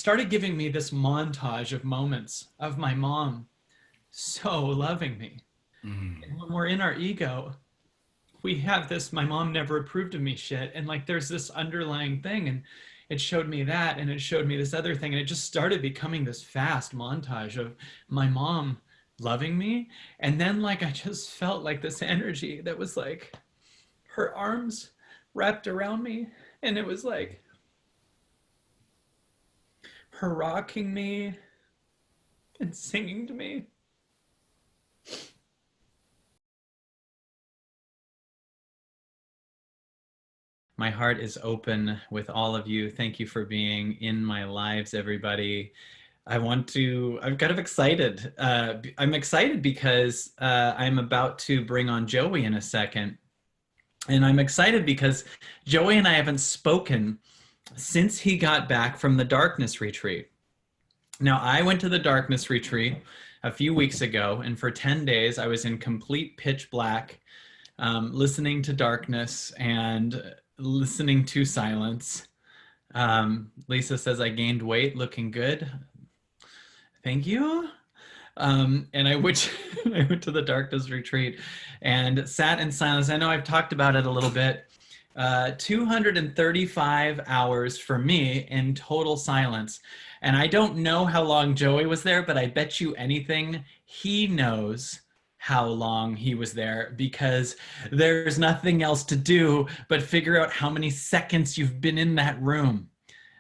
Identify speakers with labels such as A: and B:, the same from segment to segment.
A: started giving me this montage of moments of my mom so loving me.
B: Mhm.
A: And when we're in our ego, we have this my mom never approved of me shit, and like there's this underlying thing, and it showed me that, and it showed me this other thing, and it just started becoming this fast montage of my mom loving me. And then like I just felt like this energy that was like her arms wrapped around me, and it was like her rocking me and singing to me. My heart is open with all of you. Thank you for being in my lives, everybody. I'm kind of excited. I'm excited because I'm about to bring on Joey in a second. And I'm excited because Joey and I haven't spoken since he got back from the darkness retreat. Now, I went to the darkness retreat a few weeks ago, and for 10 days, I was in complete pitch black, listening to darkness and listening to silence. Lisa says I gained weight, looking good. Thank you. And I went, I went to the darkness retreat and sat in silence. I know I've talked about it a little bit. 235 hours for me in total silence. And I don't know how long Joey was there, but I bet you anything he knows how long he was there, because there's nothing else to do but figure out how many seconds you've been in that room.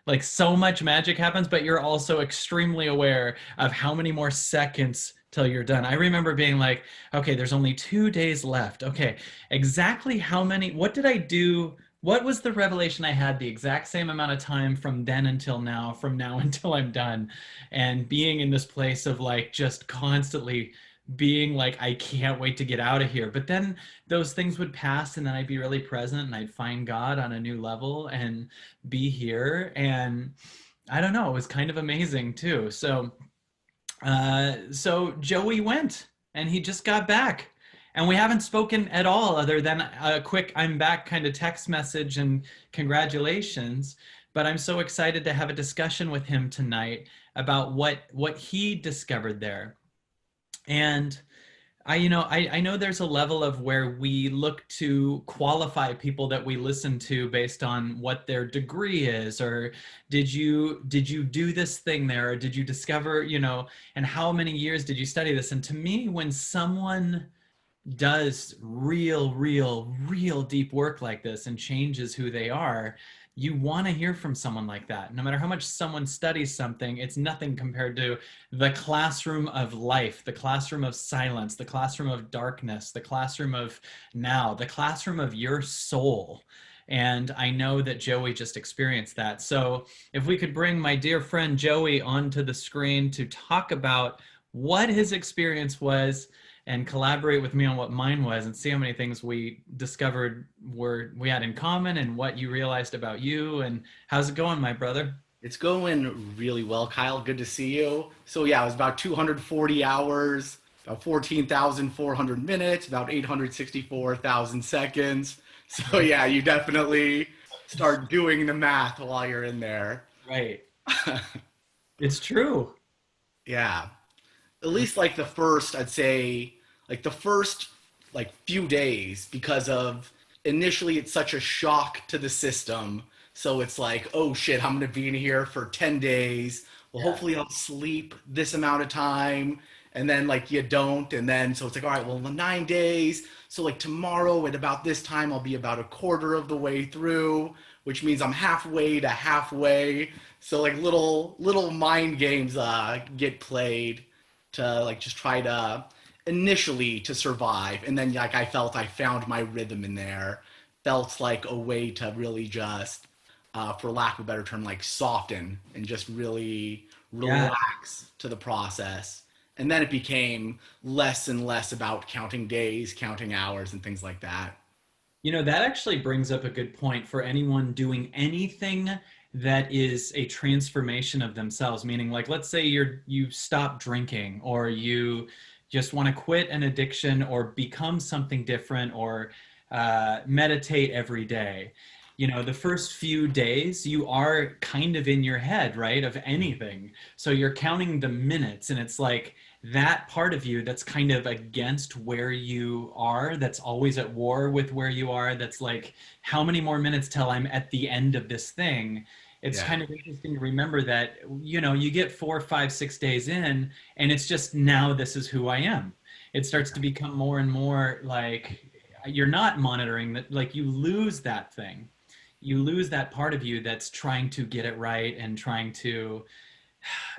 A: Like so much magic happens, but you're also extremely aware of how many more seconds till you're done. I remember being like, okay, there's only 2 days left. Okay, exactly how many, what did I do? What was the revelation I had the exact same amount of time from then until now, from now until I'm done? And being in this place of like just constantly being like, I can't wait to get out of here. But then those things would pass, and then I'd be really present and I'd find God on a new level and be here. And I don't know, it was kind of amazing too. So Joey went and he just got back, and we haven't spoken at all other than a quick I'm back kind of text message and congratulations. But I'm so excited to have a discussion with him tonight about what he discovered there. And I know there's a level of where we look to qualify people that we listen to based on what their degree is, or did you do this thing there, or did you discover, and how many years did you study this? And to me, when someone does real deep work like this and changes who they are, you want to hear from someone like that. No matter how much someone studies something, it's nothing compared to the classroom of life, the classroom of silence, the classroom of darkness, the classroom of now, the classroom of your soul. And I know that Joey just experienced that. So if we could bring my dear friend Joey onto the screen to talk about what his experience was and collaborate with me on what mine was, and see how many things we discovered we had in common, and what you realized about you. And how's it going, my brother?
B: It's going really well, Kyle. Good to see you. So yeah, it was about 240 hours, about 14,400 minutes, about 864,000 seconds. So yeah, you definitely start doing the math while you're in there.
A: Right. It's true.
B: Yeah. At least like the first, I'd say, like the first like few days, because of initially it's such a shock to the system. So it's like, oh shit, I'm gonna be in here for 10 days. Well,
A: Yeah.
B: hopefully I'll sleep this amount of time. And then like you don't. And then so it's like, all right, well, the 9 days. So like tomorrow at about this time, I'll be about a quarter of the way through, which means I'm halfway to halfway. So like little mind games get played to like just try to initially to survive. And then like I felt I found my rhythm in there. Felt like a way to really just for lack of a better term, like soften and just really
A: Yeah.
B: relax to the process. And then it became less and less about counting days, counting hours, and things like that.
A: That actually brings up a good point for anyone doing anything that is a transformation of themselves. Meaning, like, let's say you stop drinking, or you just want to quit an addiction or become something different, or meditate every day. you know, the first few days you are kind of in your head, right, of anything. So you're counting the minutes, and it's like that part of you that's kind of against where you are, that's always at war with where you are, that's like, how many more minutes till I'm at the end of this thing? It's
B: Yeah.
A: kind of interesting to remember that, you know, you get 4, 5, 6 days in, and it's just, now this is who I am. It starts to become more and more like you're not monitoring that, like you lose that thing. You lose that part of you that's trying to get it right and trying to,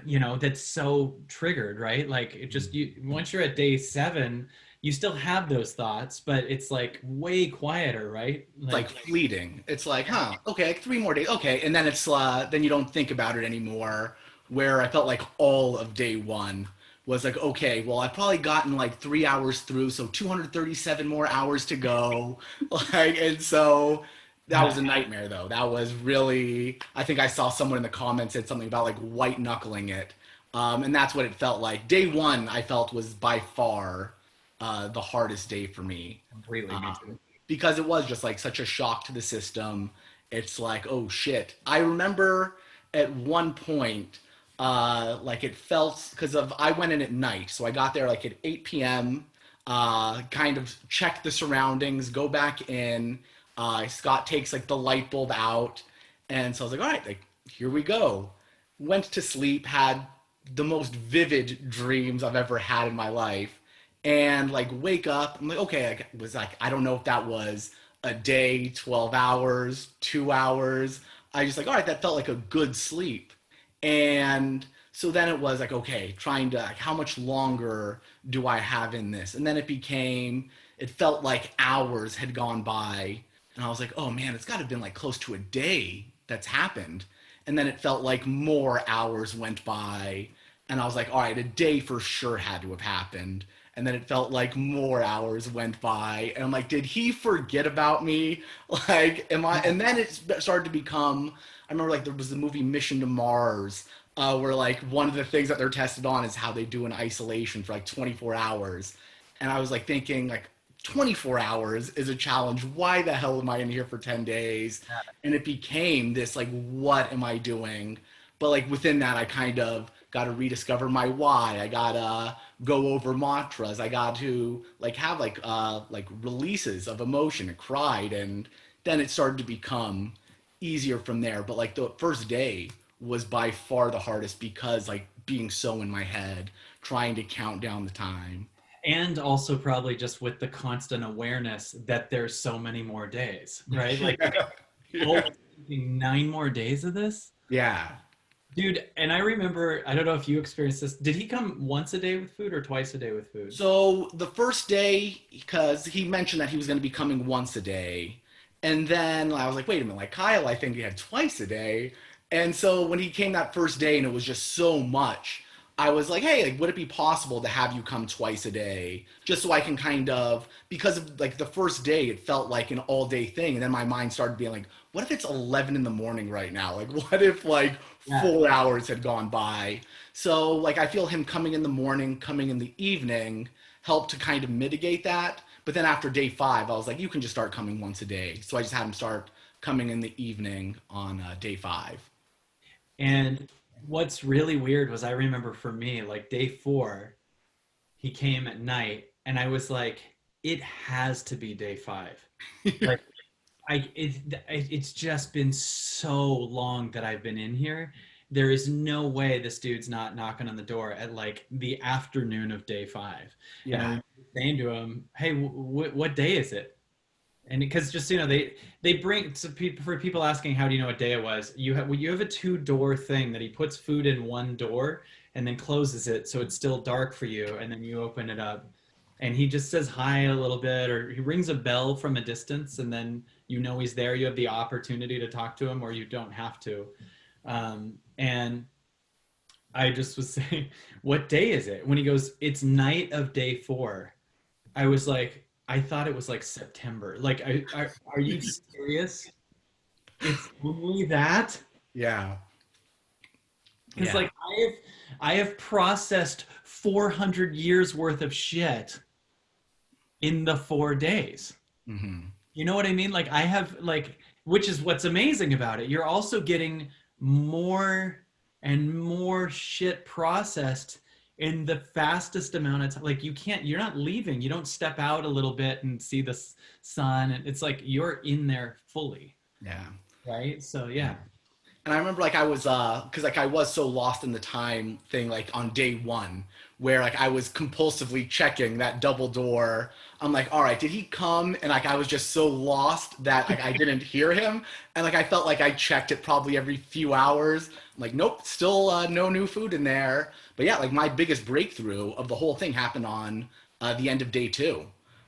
A: you know, that's so triggered, right? Like it just, you, once you're at day 7, you still have those thoughts, but it's like way quieter, right?
B: Like fleeting. It's like, huh, okay, like 3 more days, okay, and then it's then you don't think about it anymore. Where I felt like all of day one was like, okay, well, I've probably gotten like 3 hours through, so 237 more hours to go, like, and so that was
A: Yeah.
B: a nightmare though. That was really, I think I saw someone in the comments said something about like white knuckling it, and that's what it felt like. Day one, I felt was by far the hardest day for me.
A: Completely, me too.
B: Because it was just like such a shock to the system. It's like, oh shit. I remember at one point, like it felt because of I went in at night, so I got there like at 8 p.m. Kind of check the surroundings, go back in. Scott takes like the light bulb out, and so I was like, all right, like here we go. Went to sleep, had the most vivid dreams I've ever had in my life, and like wake up. I'm like, okay, I was like, I don't know if that was a day, 12 hours, 2 hours. I just like, all right, that felt like a good sleep. And so then it was like, okay, trying to, like, how much longer do I have in this? And then it became, it felt like hours had gone by. And I was like, oh man, it's got to have been like close to a day that's happened. And then it felt like more hours went by. And I was like, all right, a day for sure had to have happened. And then it felt like more hours went by. And I'm like, did he forget about me? Like, am I? And then it started to become, I remember like there was the movie Mission to Mars, where like one of the things that they're tested on is how they do an isolation for like 24 hours. And I was like thinking, like, 24 hours is a challenge. Why the hell am I in here for 10 days? And it became this like, what am I doing? But like within that, I kind of got to rediscover my why. I got to go over mantras. I got to like have like releases of emotion. I cried, and then it started to become easier from there. But like the first day was by far the hardest because like being so in my head, trying to count down the time.
A: And also probably just with the constant awareness that there's so many more days, right? Like, oh,
B: Yeah.
A: 9 more days of this?
B: Yeah.
A: Dude, and I remember, I don't know if you experienced this. Did he come once a day with food or twice a day with food?
B: So the first day, because he mentioned that he was going to be coming once a day, and then I was like, wait a minute, like Kyle, I think he had twice a day. And so when he came that first day and it was just so much, I was like, hey, like, would it be possible to have you come twice a day, just so I can kind of, because of like the first day, it felt like an all day thing, and then my mind started being like, what if it's 11 in the morning right now? Like, what if like
A: Yeah.
B: 4 hours had gone by? So like I feel him coming in the morning, coming in the evening helped to kind of mitigate that. But then after day 5, I was like, you can just start coming once a day. So I just had him start coming in the evening on day 5.
A: And what's really weird was I remember for me, like day 4, he came at night, and I was like, it has to be day 5. Like, it's just been so long that I've been in here. There is no way this dude's not knocking on the door at like the afternoon of day 5. And I
B: Yeah.
A: remember saying to him, "Hey, what day is it?" And because just, you know, they bring, so for people asking how do you know what day it was, you have a 2-door thing that he puts food in one door and then closes it so it's still dark for you, and then you open it up, and he just says hi a little bit, or he rings a bell from a distance, and then you know he's there. You have the opportunity to talk to him, or you don't have to. And I just was saying, what day is it? When he goes, it's night of day 4. I was like, I thought it was like September. Like, are you serious? It's only that?
B: Yeah.
A: Because
B: Yeah.
A: like I have processed 400 years worth of shit in the 4 days.
B: Hmm.
A: You know what I mean? Like I have like, which is what's amazing about it. You're also getting more and more shit processed in the fastest amount of time. Like you're not leaving. You don't step out a little bit and see the sun. And it's like you're in there fully,
B: Yeah.
A: right? So
B: Yeah.
A: yeah.
B: And I remember like I was because like I was so lost in the time thing like on day one where like I was compulsively checking that double door. I'm like, all right, did he come? And like I was just so lost that like I didn't hear him, and like I felt like I checked it probably every few hours. I'm like, nope, still no new food in there. But yeah, like my biggest breakthrough of the whole thing happened on the end of day two.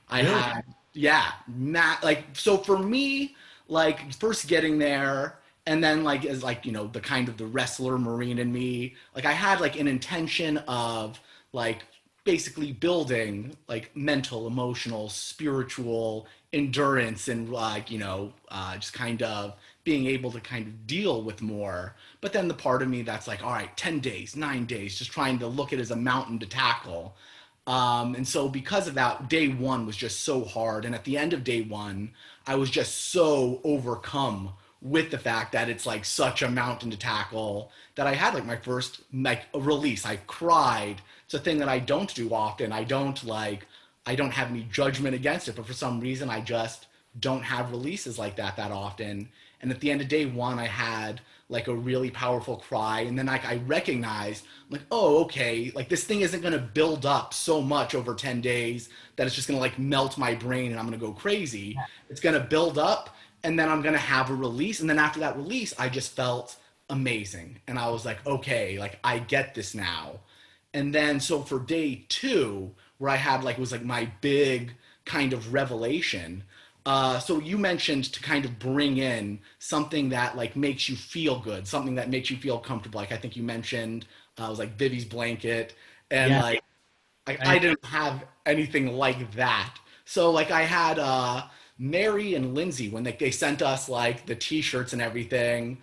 B: I
A: Really?
B: had yeah, like so for me, like first getting there and then like as like the kind of the wrestler marine in me, like I had like an intention of like basically building like mental, emotional, spiritual endurance and like just kind of being able to kind of deal with more. But then the part of me that's like, all right, 10 days, 9 days, just trying to look at it as a mountain to tackle. And so because of that, day one was just so hard. And at the end of day one, I was just so overcome with the fact that it's like such a mountain to tackle that I had like my first like release. I cried. It's a thing that I don't do often. I don't have any judgment against it, but for some reason I just don't have releases like that often. And at the end of day one, I had like a really powerful cry, and then like I recognized like, oh, okay, like this thing isn't gonna build up so much over 10 days that it's just gonna like melt my brain and I'm gonna go crazy. It's gonna build up, and then I'm gonna have a release, and then after that release, I just felt amazing, and I was like, okay, like I get this now. And then so for day two, where I had like was like my big kind of revelation. So you mentioned to kind of bring in something that like makes you feel good, something that makes you feel comfortable. Like I think you mentioned it was like Vivi's blanket, and
A: Yeah.
B: like I
A: I,
B: didn't have anything like that. So like I had Mary and Lindsay when they sent us like the T-shirts and everything.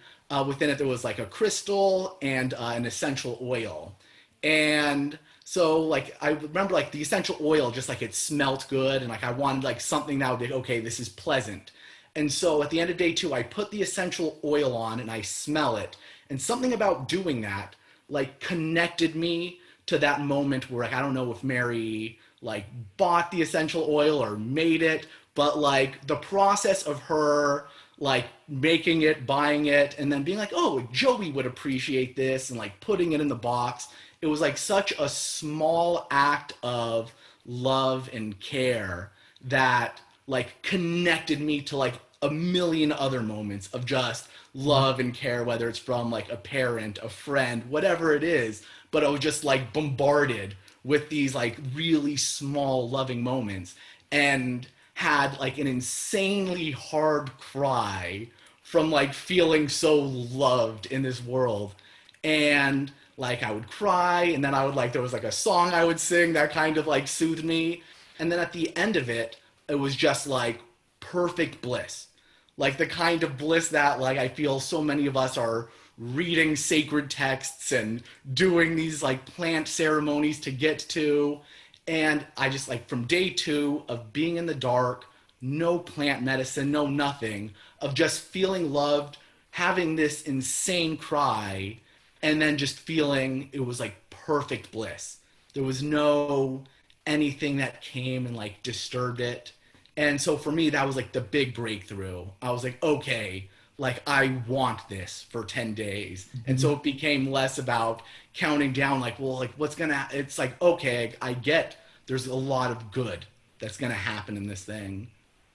B: Within it there was like a crystal and an essential oil, and so like I remember like the essential oil just like it smelt good, and like I wanted like something that would be okay, this is pleasant. And so at the end of day two, I put the essential oil on and I smell it, and something about doing that like connected me to that moment where like I don't know if Mary like bought the essential oil or made it, but like the process of her like making it, buying it, and then being like, oh, Joey would appreciate this, and like putting it in the box. It was like such a small act of love and care that like connected me to like a million other moments of just love and care, whether it's from like a parent, a friend, whatever it is. But I was just like bombarded with these like really small loving moments, and had like an insanely hard cry from like feeling so loved in this world. And like I would cry, and then I would like there was like a song I would sing that kind of like soothed me. And then at the end of it, it was just like perfect bliss, like the kind of bliss that like I feel so many of us are reading sacred texts and doing these like plant ceremonies to get to. And I just like from day two of being in the dark, no plant medicine, no nothing, of just feeling loved, having this insane cry, and then just feeling it was like perfect bliss. There was no anything that came and like disturbed it. And so for me, that was like the big breakthrough. I was like, okay, like I want this for 10 days. And so it became less about counting down, like, well, like what's gonna, it's like, okay, I get there's a lot of good that's gonna happen in this thing.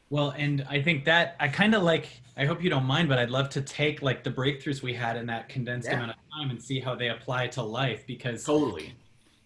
A: well, and I think that I kind of like, I hope you don't mind, but I'd love to take like the breakthroughs we had in that condensed
B: Yeah,
A: amount of time and see how they apply to life
B: totally.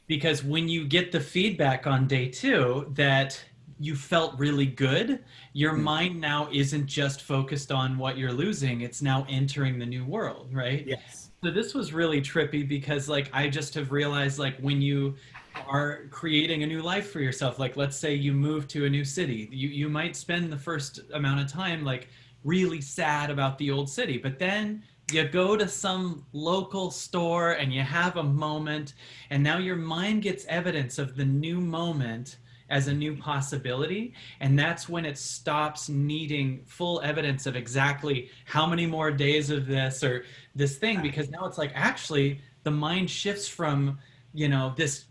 A: because when you get the feedback on day two that you felt really good, your
B: Mm.
A: mind now isn't just focused on what you're losing, it's now entering the new world, right?
B: Yes.
A: So this was really trippy because like I just have realized like when you are creating a new life for yourself, like let's say you move to a new city, you might spend the first amount of time like really sad about the old city, but then you go to some local store and you have a moment, and now your mind gets evidence of the new moment, as a new possibility. And that's when it stops needing full evidence of exactly how many more days of this or this thing, because now it's like, actually, the mind shifts from, this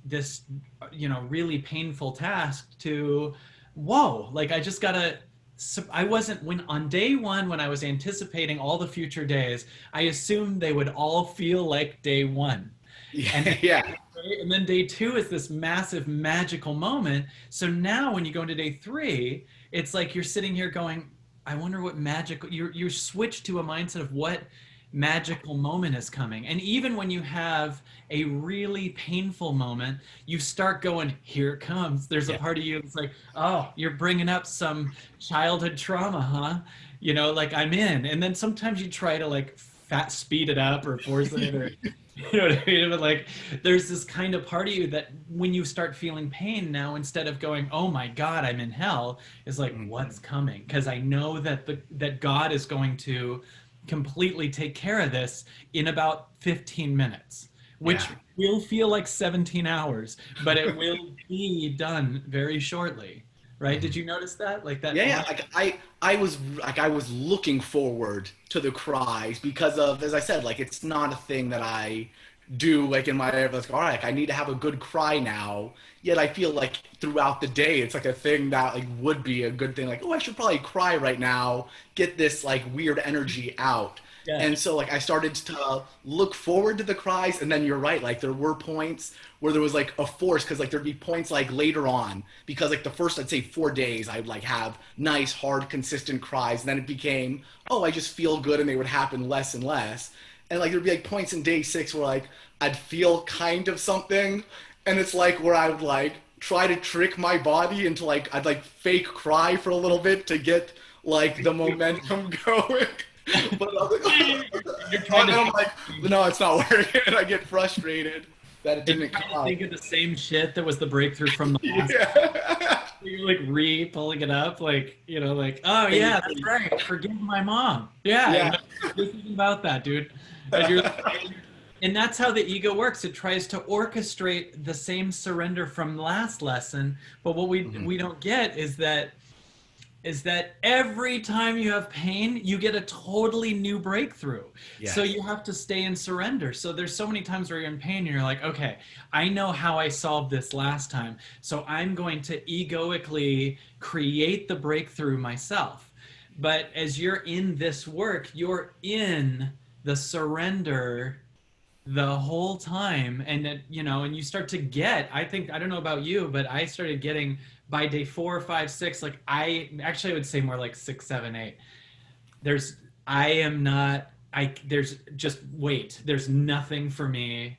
A: really painful task to, whoa, like I just gotta, I wasn't, when on day one, when I was anticipating all the future days, I assumed they would all feel like day one. And
B: Yeah, yeah,
A: and then day two is this massive magical moment. So now when you go into day three, it's like you're sitting here going, I wonder what magical, you switch to a mindset of what magical moment is coming. And even when you have a really painful moment, you start going, here it comes. There's a
B: yeah,
A: part of you that's like, oh, you're bringing up some childhood trauma, huh? Like I'm in. And then sometimes you try to like fat speed it up or force it or you know what I mean? But like, there's this kind of part of you that when you start feeling pain now, instead of going, "Oh my God, I'm in hell," is like, "What's coming?" Because I know that that God is going to completely take care of this in about 15 minutes, which
B: yeah.
A: will feel like 17 hours, but it will be done very shortly. Right? Did you notice that? Like that
B: Yeah, yeah.
A: on.
B: I was looking forward to the cries because of, as I said, like it's not a thing that I do like in my head. Like, all right, like, I need to have a good cry now. Yet I feel like throughout the day, it's like a thing that like would be a good thing. Like, oh, I should probably cry right now, get this like weird energy out.
A: Yeah.
B: And so like I started to look forward to the cries, and then you're right, like there were points where there was like a force because like there'd be points like later on because like the first I'd say 4 days I'd like have nice hard consistent cries, and then it became, oh, I just feel good, and they would happen less and less. And like there'd be like points in day 6 where like I'd feel kind of something, and it's like where I would like try to trick my body into like I'd like fake cry for a little bit to get like the momentum going. But I was like,
A: You're
B: and
A: trying to
B: then I'm
A: think.
B: like, no, it's not working, and I get frustrated that it
A: And
B: didn't
A: you're
B: come
A: trying to
B: out.
A: think of the same shit that was the breakthrough from the last.
B: Yeah.
A: You're like pulling it up, like like, oh yeah, that's right. Forgive my mom. Yeah,
B: Yeah.
A: no, this isn't about that, dude. And you're, and that's how the ego works. It tries to orchestrate the same surrender from last lesson, but what
B: Mhm.
A: we don't get is that every time you have pain, you get a totally new breakthrough. So
B: Yes.
A: you have to stay in surrender. So there's so many times where you're in pain and you're like, okay, I know how I solved this last time. So I'm going to egoically create the breakthrough myself. But as you're in this work, you're in the surrender the whole time, and that and you start to get, I think, I don't know about you, but I started getting by day 4 5 6, like I would say more like 6 7 8, there's I am not, there's just wait, there's nothing for me,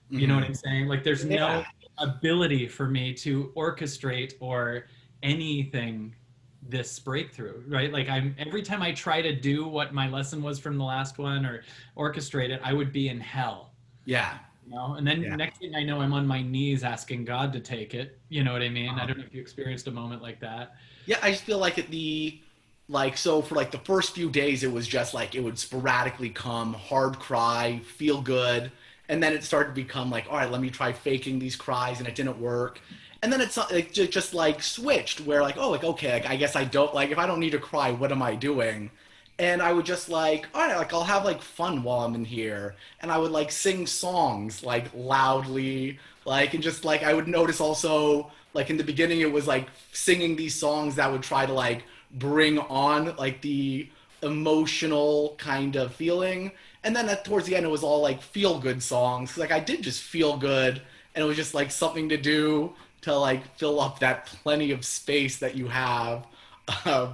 A: you know what
B: Hmm.
A: I'm saying, like there's no
B: Yeah.
A: ability for me to orchestrate or anything, this breakthrough, right? Like I'm, every time I try to do what my lesson was from the last one or orchestrate it, I would be in hell.
B: Yeah.
A: And then
B: Yeah.
A: next thing I know, I'm on my knees asking God to take it. You know what I mean? I don't know if you experienced a moment like that.
B: Yeah, I just feel like so for like the first few days it was just like it would sporadically come, hard cry, feel good, and then it started to become like, all right, let me try faking these cries, and it didn't work. And then it's like just like switched where like, oh, like okay, like, I guess I don't, like if I don't need to cry, what am I doing? And I would just like, all right, like I'll have like fun while I'm in here, and I would like sing songs like loudly, like, and just like I would notice also like in the beginning it was like singing these songs that would try to like bring on like the emotional kind of feeling, and then towards the end it was all like feel good songs 'cause, like I did just feel good, and it was just like something to do to like fill up that plenty of space that you have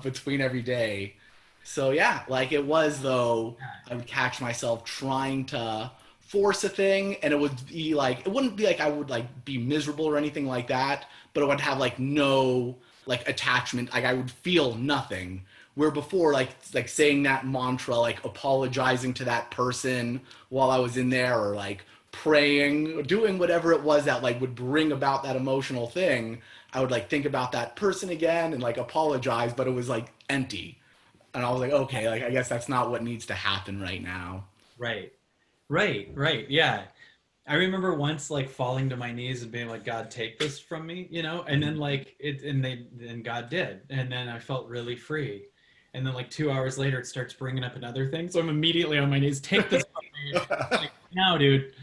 B: between every day. So yeah, like it was though, I would catch myself trying to force a thing, and it would be like it wouldn't be like I would like be miserable or anything like that, but it would have like no like attachment. Like I would feel nothing. Where before, like saying that mantra, like apologizing to that person while I was in there, or like praying, or doing whatever it was that like would bring about that emotional thing, I would like think about that person again and like apologize, but it was like empty. And I was like, okay, like I guess that's not what needs to happen right now.
A: Right. Right. Right. Yeah. I remember once like falling to my knees and being like, God, take this from me, you know? And then like then God did. And then I felt really free. And then like 2 hours later, it starts bringing up another thing. So I'm immediately on my knees, take this from me. Like, no, dude,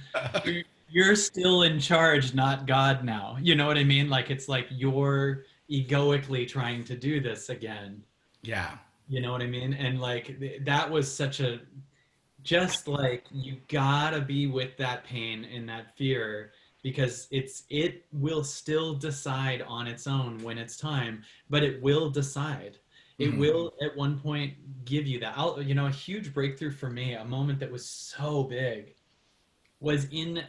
A: you're still in charge, not God now. You know what I mean? Like, it's like you're egoically trying to do this again.
B: Yeah.
A: You know what I mean? And like, that was such a, just like you gotta be with that pain and that fear because it will still decide on its own when it's time, but it will decide. It
B: Mm-hmm.
A: will at one point give you that. A huge breakthrough for me, a moment that was so big was in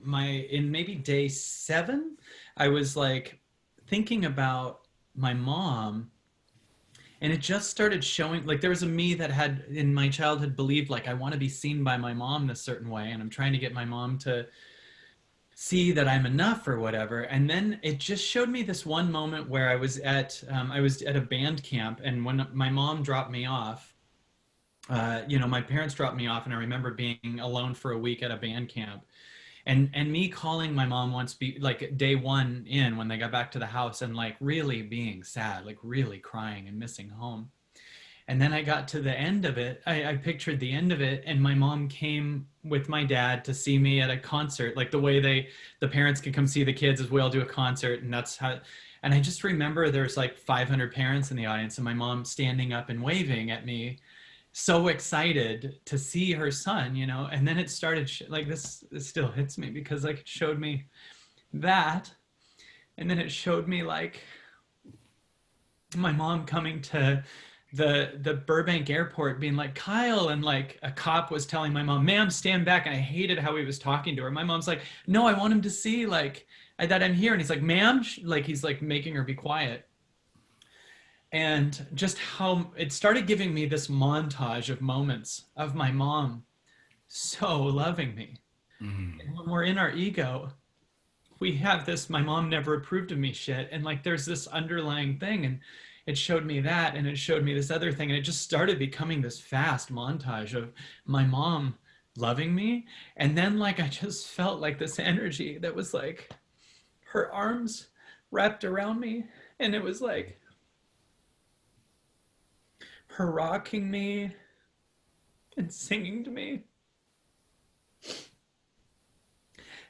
A: maybe day 7. I was like thinking about my mom, and it just started showing, like there was a me that had in my childhood believed like I want to be seen by my mom in a certain way, and I'm trying to get my mom to see that I'm enough or whatever. And then it just showed me this one moment where I was at a band camp, and when my mom dropped me off, my parents dropped me off, and I remember being alone for a week at a band camp, and me calling my mom once, like day 1 in when they got back to the house, and like really being sad, like really crying and missing home. And then I got to the end of it. I pictured the end of it, and my mom came with my dad to see me at a concert, like the way the parents can come see the kids as we all do a concert, and that's how. And I just remember there's like 500 parents in the audience, and my mom standing up and waving at me, so excited to see her son, And then it started like this. It still hits me because like it showed me that, and then it showed me like my mom coming to the Burbank airport being like, Kyle, and like a cop was telling my mom, ma'am, stand back. And I hated how he was talking to her. My mom's like, no, I want him to see like that I'm here. And he's like, ma'am, like he's like making her be quiet. And just how it started giving me this montage of moments of my mom so loving me.
B: Mm-hmm.
A: And when we're in our ego, we have this my mom never approved of me shit, and like there's this underlying thing, and it showed me that, and it showed me this other thing, and it just started becoming this fast montage of my mom loving me. And then like I just felt like this energy that was like her arms wrapped around me, and it was like her rocking me and singing to me.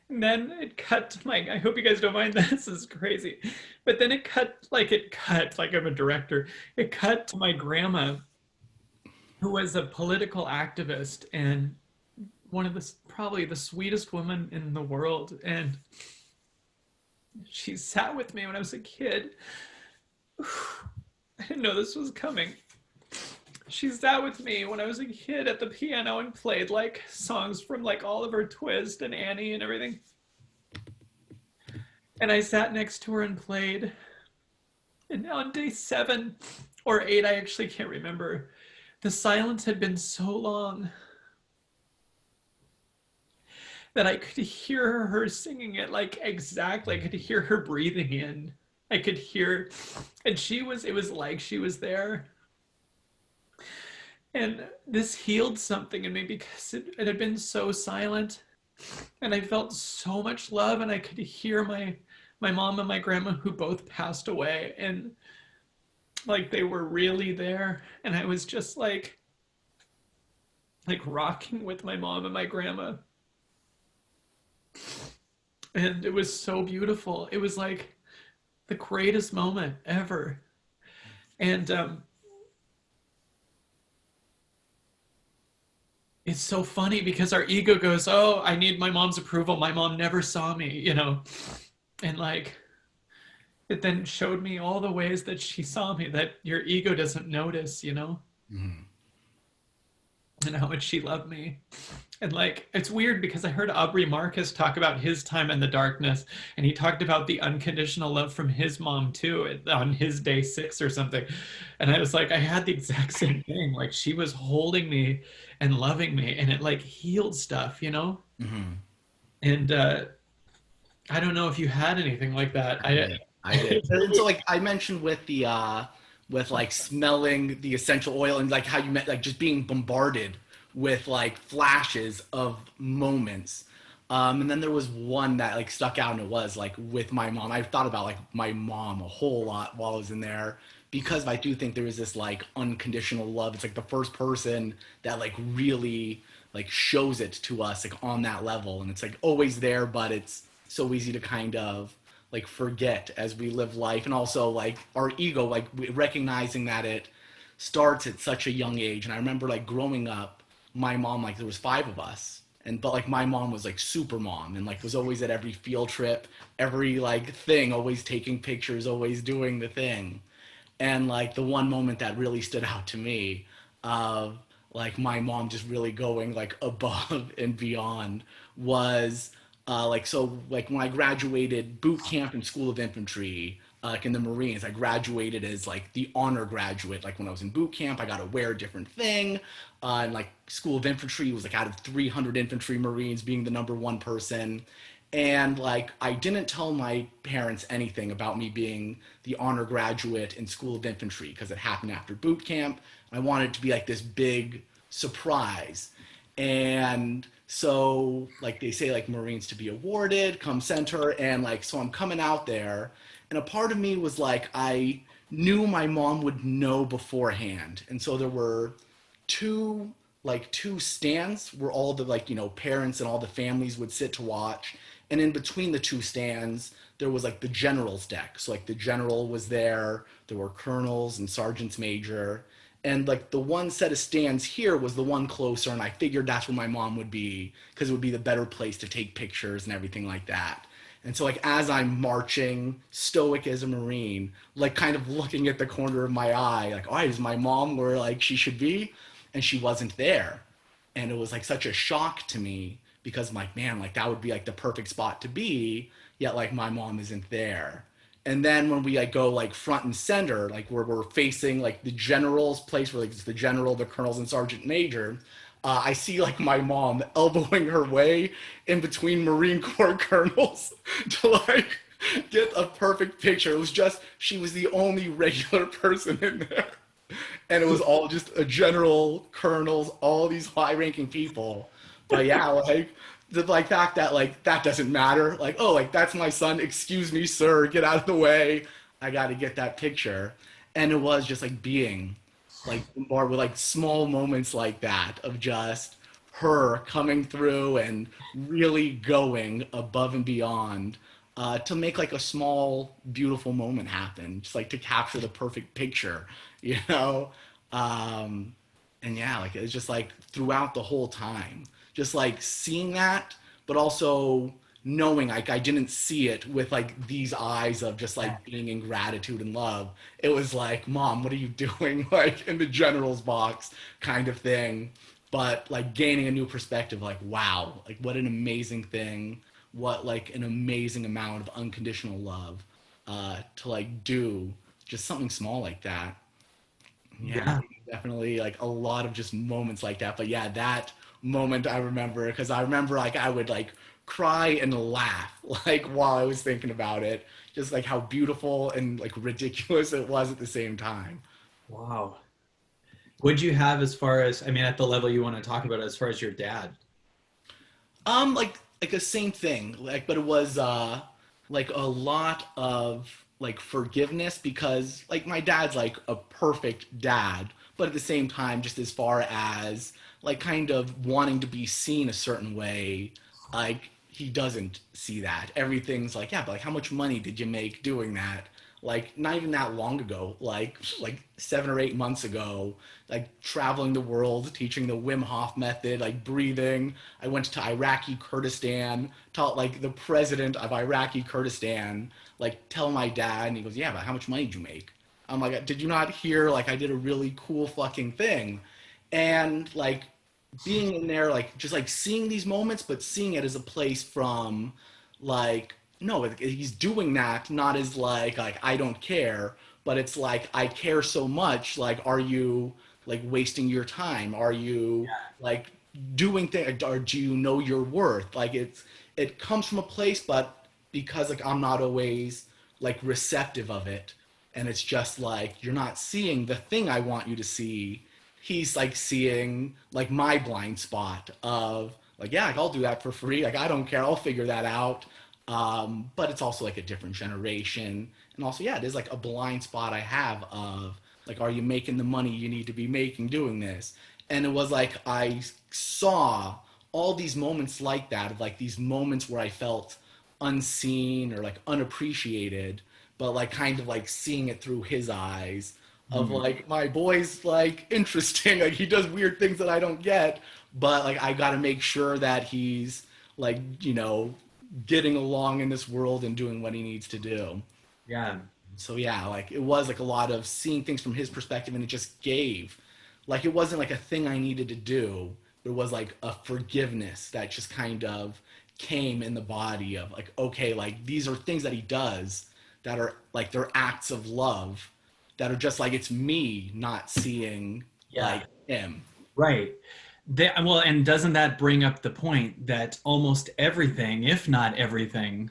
A: And then it cut to I hope you guys don't mind, this is crazy. But then it cut like I'm a director. It cut to my grandma, who was a political activist and one of probably the sweetest woman in the world. And she sat with me when I was a kid. I didn't know this was coming. She sat with me when I was a kid at the piano and played like songs from like Oliver Twist and Annie and everything. And I sat next to her and played. And on day 7 or 8, I actually can't remember, the silence had been so long that I could hear her singing it like exactly. I could hear her breathing in. I could hear, and it was like she was there. And this healed something in me because it had been so silent, and I felt so much love, and I could hear my mom and my grandma, who both passed away, and like they were really there. And I was just like rocking with my mom and my grandma. And it was so beautiful. It was like the greatest moment ever. And it's so funny because our ego goes, oh, I need my mom's approval. My mom never saw me, And like, it then showed me all the ways that she saw me that your ego doesn't notice,
B: Mm-hmm.
A: And how much she loved me. And like, it's weird because I heard Aubrey Marcus talk about his time in the darkness, and he talked about the unconditional love from his mom too on his day 6 or something. And I was like, I had the exact same thing. Like she was holding me and loving me, and it like healed stuff,
B: Mm-hmm.
A: And I don't know if you had anything like that.
B: I did. And so like I mentioned with the with like smelling the essential oil, and like how you meant like just being bombarded with like flashes of moments. And then there was one that like stuck out, and it was like with my mom. I thought about like my mom a whole lot while I was in there because I do think there is this like unconditional love. It's like the first person that like really like shows it to us like on that level, and it's like always there, but it's so easy to kind of like forget as we live life, and also like our ego, like recognizing that it starts at such a young age. And I remember like growing up, my mom, like there was five of us, and but like my mom was like super mom and like was always at every field trip, every like thing, always taking pictures, always doing the thing. And like the one moment that really stood out to me of like my mom just really going like above and beyond was like so like when I graduated boot camp and school of infantry like in the Marines, I graduated as like the honor graduate. Like when I was in boot camp, I got to wear a different thing. And like School of Infantry was like out of 300 infantry Marines being the number one person. And like I didn't tell my parents anything about me being the honor graduate in School of Infantry because it happened after boot camp. I wanted it to be like this big surprise. And so like they say like Marines to be awarded, come center, and like so I'm coming out there, and a part of me was like I knew my mom would know beforehand. And so there were two stands where all the like parents and all the families would sit to watch, and in between the two stands there was like the general's deck. So like the general was there, there were colonels and sergeants major, and like the one set of stands here was the one closer, and I figured that's where my mom would be because it would be the better place to take pictures and everything like that. And so like as I'm marching stoic as a Marine, like kind of looking at the corner of my eye, like, oh, is my mom where like she should be? And she wasn't there. And it was like such a shock to me because I'm like, man, like that would be like the perfect spot to be, yet like my mom isn't there. And then when we like go like front and center, like where we're facing like the general's place, where like it's the general, the colonels, and sergeant major, I see like my mom elbowing her way in between Marine Corps colonels to like get a perfect picture. It was just she was the only regular person in there, and it was all just a general, colonels, all these high-ranking people. But yeah, like the like fact that like that doesn't matter. Like, oh, like that's my son. Excuse me, sir. Get out of the way. I got to get that picture. And it was just like being like bombarded with like small moments like that of just her coming through and really going above and beyond to make like a small beautiful moment happen, just like to capture the perfect picture, you know. um and yeah, like it's just like throughout the whole time, just like seeing that, but also knowing like I didn't see it with like these eyes of just
A: Yeah.
B: like being in gratitude and love. It was like, mom, what are you doing? Like in the general's box kind of thing. But like gaining a new perspective, like, wow, like what an amazing thing, what like an amazing amount of unconditional love to like do just something small like that. Yeah,
A: Yeah.
B: definitely like a lot of just moments like that. But yeah, that moment I remember because I remember like I would like cry and laugh like while I was thinking about it, just like how beautiful and like ridiculous it was at the same time.
A: Wow. Would you have, as far as, I mean, at the level you want to talk about, as far as your dad?
B: Like the same thing, like but it was like a lot of like forgiveness because like my dad's like a perfect dad, but at the same time, just as far as like kind of wanting to be seen a certain way, like he doesn't see that. Everything's like, yeah, but like how much money did you make doing that? Like not even that long ago, like 7 or 8 months ago, like traveling the world, teaching the Wim Hof method, like breathing. I went to Iraqi Kurdistan, taught like the president of Iraqi Kurdistan, like tell my dad, and he goes, yeah, but how much money did you make? I'm like, did you not hear? Like I did a really cool fucking thing, and like being in there, like just like seeing these moments, but seeing it as a place from like no, he's doing that not as like I don't care, but it's like I care so much. Like, are you like wasting your time? Are you like doing things? Or do you know your worth? Like it comes from a place, but because like I'm not always like receptive of it, and it's just like you're not seeing the thing I want you to see. He's like seeing like my blind spot of like, yeah, like, I'll do that for free. Like, I don't care. I'll figure that out. But it's also like a different generation. And also, yeah, it is like a blind spot I have of like, are you making the money you need to be making doing this? And it was like, I saw all these moments like that, of like these moments where I felt unseen or like unappreciated, but like kind of like seeing it through his eyes of
A: Mm.
B: like, my boy's like interesting, like he does weird things that I don't get, but like I got to make sure that he's like, getting along in this world and doing what he needs to do.
A: Yeah.
B: So yeah, like it was like a lot of seeing things from his perspective, and it just gave, like it wasn't like a thing I needed to do, but it was like a forgiveness that just kind of came in the body of like, okay, like these are things that he does that are like, they're acts of love that are just like, it's me not seeing
A: Yeah.
B: like him.
A: Right. Well, and doesn't that bring up the point that almost everything, if not everything,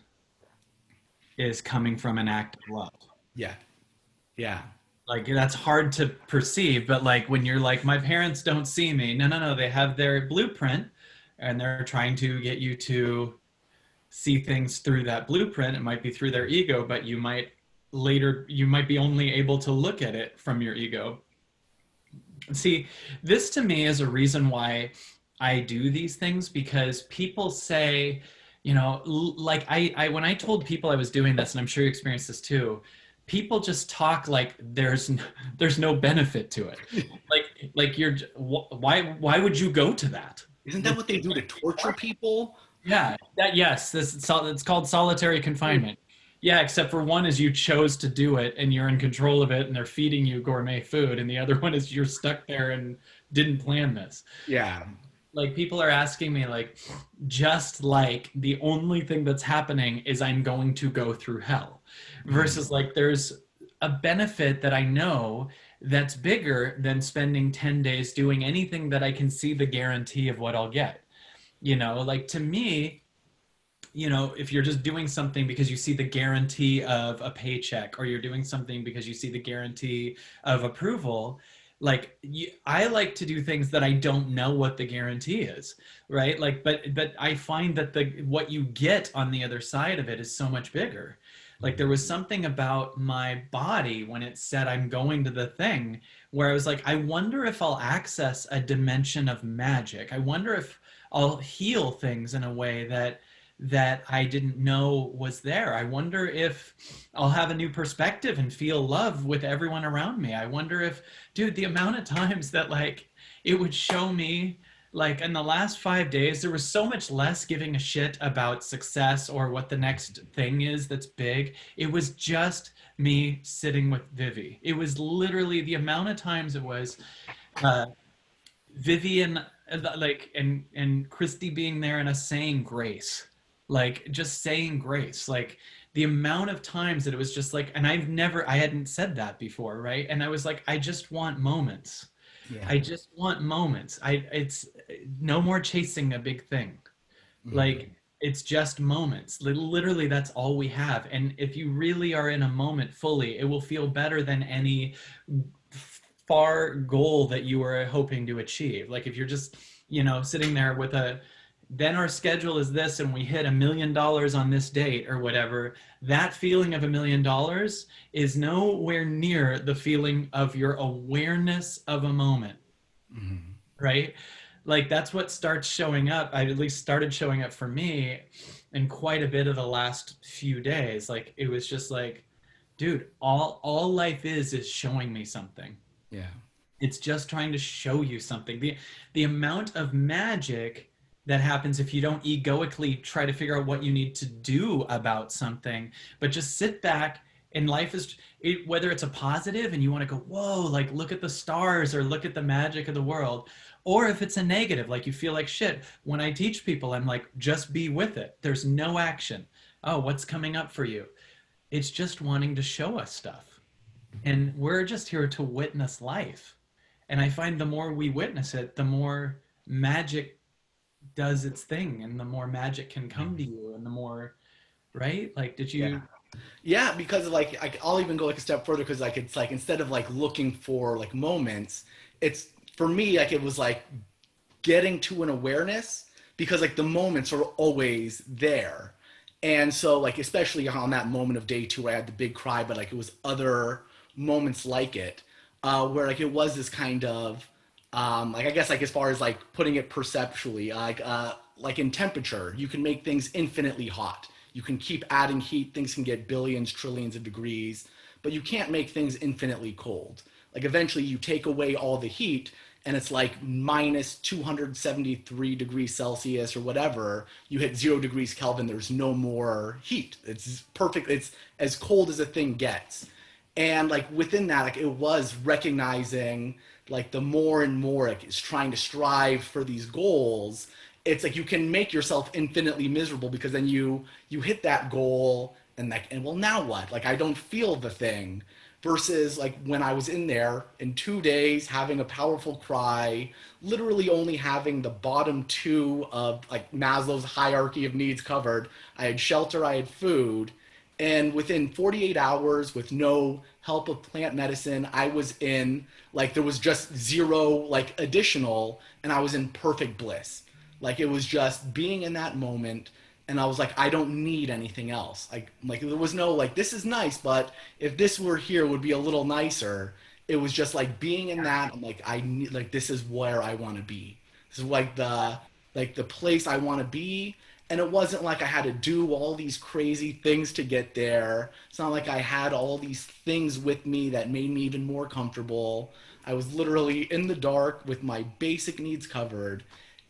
A: is coming from an act of love?
B: Yeah. Yeah.
A: Like that's hard to perceive, but like when you're like, my parents don't see me. No, no, no. They have their blueprint and they're trying to get you to see things through that blueprint. It might be through their ego, but you might be only able to look at it from your ego. See, this to me is a reason why I do these things because people say, like when I told people I was doing this, and I'm sure you experienced this too, people just talk like there's no benefit to it. Like why would you go to that?
B: Isn't that what they do to torture people?
A: Yeah, yes, it's called solitary confinement. Yeah, except for one is you chose to do it and you're in control of it and they're feeding you gourmet food, and the other one is you're stuck there and didn't plan this.
B: Yeah.
A: Like people are asking me like, just like the only thing that's happening is I'm going to go through hell, versus like there's a benefit that I know that's bigger than spending 10 days doing anything that I can see the guarantee of what I'll get. Like to me, if you're just doing something because you see the guarantee of a paycheck, or you're doing something because you see the guarantee of approval, like I like to do things that I don't know what the guarantee is, right? Like, but I find that what you get on the other side of it is so much bigger. Like there was something about my body when it said I'm going to the thing where I was like, I wonder if I'll access a dimension of magic. I wonder if I'll heal things in a way that I didn't know was there. I wonder if I'll have a new perspective and feel love with everyone around me. I wonder if, dude, the amount of times that like it would show me, like in the last 5 days, there was so much less giving a shit about success or what the next thing is that's big. It was just me sitting with Vivi. It was literally the amount of times it was uh, Vivian, like, and Christy being there and us saying grace, like just saying grace, like the amount of times that it was just like, and I hadn't said that before, right? And I was like, I just want moments.
B: Yeah.
A: I just want moments. It's no more chasing a big thing.
B: Mhm.
A: Like it's just moments. Literally, that's all we have. And if you really are in a moment fully, it will feel better than any far goal that you were hoping to achieve. Like if you're just, sitting there with then our schedule is this and we hit $1 million on this date or whatever, that feeling of $1 million is nowhere near the feeling of your awareness of a moment,
B: Mhm.
A: right? Like that's what starts showing up. I at least started showing up for me in quite a bit of the last few days. Like it was just like, dude, all life is showing me something.
B: Yeah.
A: It's just trying to show you something. The amount of magic that happens if you don't egoically try to figure out what you need to do about something, but just sit back, and life is whether it's a positive and you want to go, whoa, like look at the stars or look at the magic of the world, or if it's a negative, like you feel like shit. When I teach people, I'm like, just be with it. There's no action. Oh, what's coming up for you? It's just wanting to show us stuff. And we're just here to witness life. And I find the more we witness it, the more magic does its thing, and the more magic can come to you, and the more, right? Like, did
B: Yeah.
A: you?
B: Yeah, because like I'll even go like a step further, because like it's like, instead of like looking for like moments, it's for me like it was like getting to an awareness because like the moments are always there. And so like especially on that moment of day two, I had the big cry, but like it was other moments like it, where like it was this kind of like I guess like as far as like putting it perceptually, like in temperature, you can make things infinitely hot. You can keep adding heat, things can get billions, trillions of degrees, but you can't make things infinitely cold. Like eventually you take away all the heat and it's like minus 273 degrees Celsius or whatever, you hit 0 degrees Kelvin, there's no more heat. It's perfect. It's as cold as a thing gets. And like within that, like it was recognizing like the more and more like it's trying to strive for these goals, it's like you can make yourself infinitely miserable because then you hit that goal and like and well now what? Like I don't feel the thing versus like when I was in there in 2 days having a powerful cry, literally only having the bottom two of like Maslow's hierarchy of needs covered. I had shelter, I had food, and within 48 hours with no help of plant medicine, I was in like there was just zero like additional and I was in perfect bliss. Like it was just being in that moment and I was like, I don't need anything else. Like there was no like this is nice, but if this were here it would be a little nicer. It was just like being in that. I'm like I need like this is where I want to be. This is like the place I want to be. And it wasn't like I had to do all these crazy things to get there. It's not like I had all these things with me that made me even more comfortable. I was literally in the dark with my basic needs covered,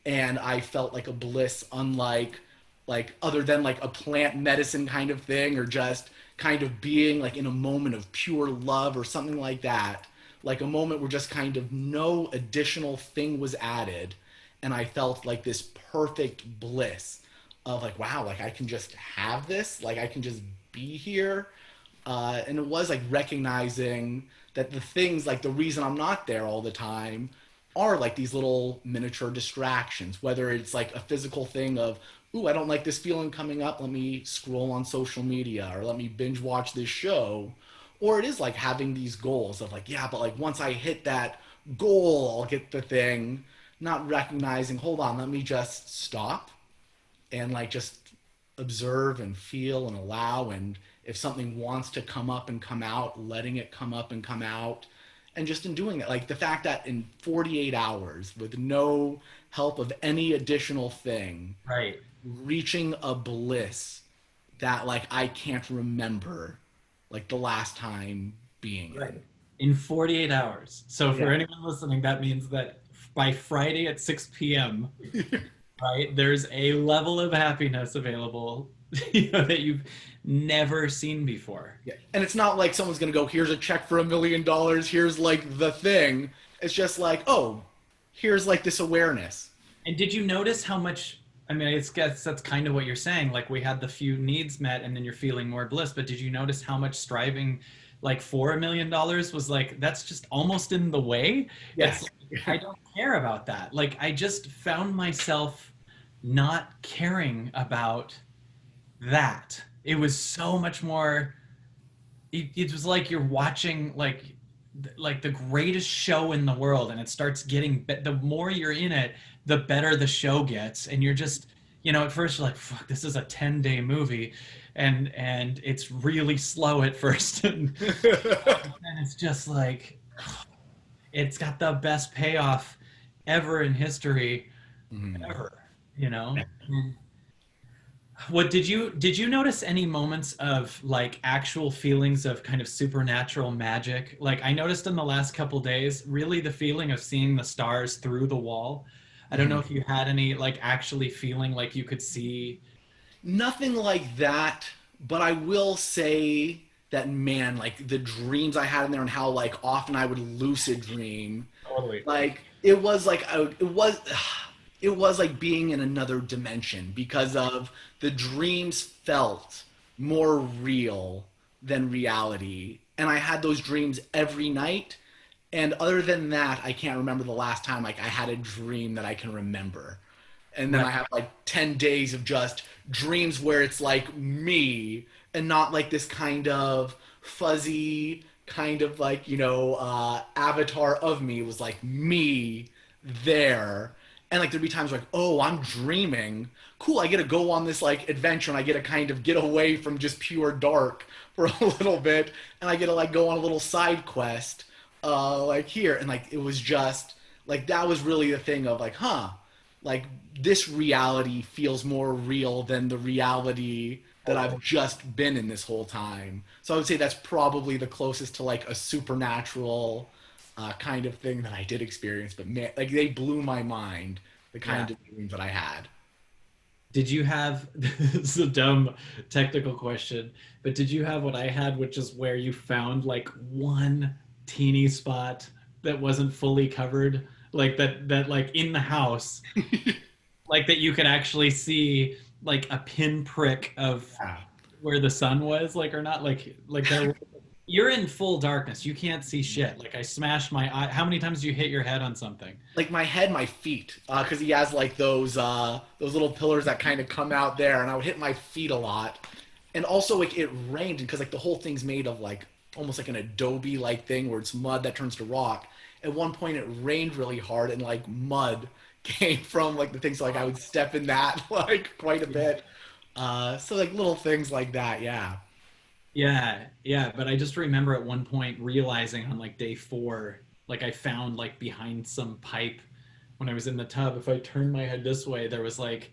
B: and I felt like a bliss unlike like other than like a plant medicine kind of thing or just kind of being like in a moment of pure love or something like that. Like a moment where just kind of no additional thing was added, and I felt like this perfect bliss of like wow, like I can just have this, like I can just be here. And it was like recognizing that the things like the reason I'm not there all the time are like these little miniature distractions, whether it's like a physical thing of ooh, I don't like this feeling coming up, let me scroll on social media or let me binge watch this show, or it is like having these goals of like yeah, but like once I hit that goal I'll get the thing, not recognizing hold on, let me just stop and like just observe and feel and allow, and if something wants to come up and come out, letting it come up and come out, and just in doing it like the fact that in 48 hours with no help of any additional thing,
A: Right.
B: reaching a bliss that like I can't remember like the last time being
A: Right.
B: in.
A: In 48 hours. So for
B: Yeah.
A: anyone listening, that means that by Friday at 6 p.m., right, there's a level of happiness available that you've never seen before.
B: Yeah. And it's not like someone's gonna go, here's a check for $1 million, here's like the thing. It's just like, oh, here's like this awareness.
A: And did you notice how much? I mean, I guess that's kind of what you're saying. Like we had the few needs met, and then you're feeling more bliss. But did you notice how much striving, like for $1 million, was like that's just almost in the way? It's
B: Yes.
A: like, I don't care about that. Like I just found myself not caring about that. It was so much more. It was like you're watching like the greatest show in the world, and it starts getting the more you're in it, the better the show gets, and you're just at first you're like fuck, this is a 10-day movie, and it's really slow at first, and it's just like it's got the best payoff ever in history,
B: Mhm.
A: ever. you know What did you notice any moments of like actual feelings of kind of supernatural magic? Like I noticed in the last couple days, really the feeling of seeing the stars through the wall. I don't know
B: Mhm.
A: if you had any like actually feeling like you could see.
B: Nothing like that, but I will say that man, like the dreams I had in there and how like often I would lucid dream,
A: Totally.
B: like it was like it was like being in another dimension because of the dreams felt more real than reality, and I had those dreams every night. And other than that, I can't remember the last time like I had a dream that I can remember. And then
A: Right.
B: I have like 10 days of just dreams where it's like me and not like this kind of fuzzy kind of like avatar of me. It was like me there, And like there'd be times like, oh, I'm dreaming. Cool, I get to go on this like adventure and I get to kind of get away from just pure dark for a little bit and I get to like go on a little side quest like here and like it was just like that was really the thing of like, huh, like this reality feels more real than the reality that I've just been in this whole time. So I would say that's probably the closest to like a supernatural kind of thing that I did experience. But man, like they blew my mind, the
A: Yeah.
B: kind of dreams that I had.
A: Did you have, this is a dumb technical question, but did you have what I had, which is where you found like one teeny spot that wasn't fully covered, like that like in the house, like that you could actually see like a pinprick of
B: Yeah.
A: where the sun was, like or not, like there. You're in full darkness. You can't see shit. Like I smashed my eye. How many times do you hit your head on something?
B: Like my head, my feet, because he has like those little pillars that kind of come out there, and I would hit my feet a lot. And also like it rained because like the whole thing's made of like almost like an adobe like thing where it's mud that turns to rock. At one point it rained really hard and like mud came from like the thing, so like I would step in that like quite a bit. So like little things like that, yeah.
A: Yeah, yeah, but I just remember at one point realizing on like day four, like I found like behind some pipe when I was in the tub, if I turned my head this way, there was like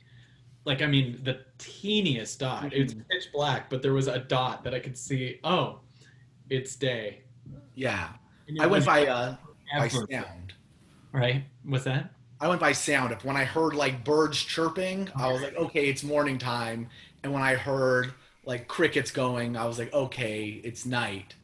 A: I mean the teeniest dot. It's
B: Mhm.
A: pitch black, but there was a dot that I could see. Oh, it's day,
B: Yeah.
A: and
B: I
A: it
B: went
A: was
B: by
A: ever
B: sound.
A: right. What's that?
B: I went by sound. If when I heard like birds chirping, I was like, okay, it's morning time. And when I heard like crickets going, I was like, okay, it's night.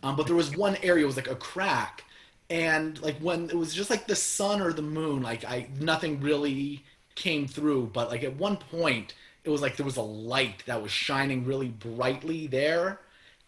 B: But there was one area, it was like a crack, and like when it was just like the sun or the moon, like I nothing really came through. But like at one point, it was like there was a light that was shining really brightly there,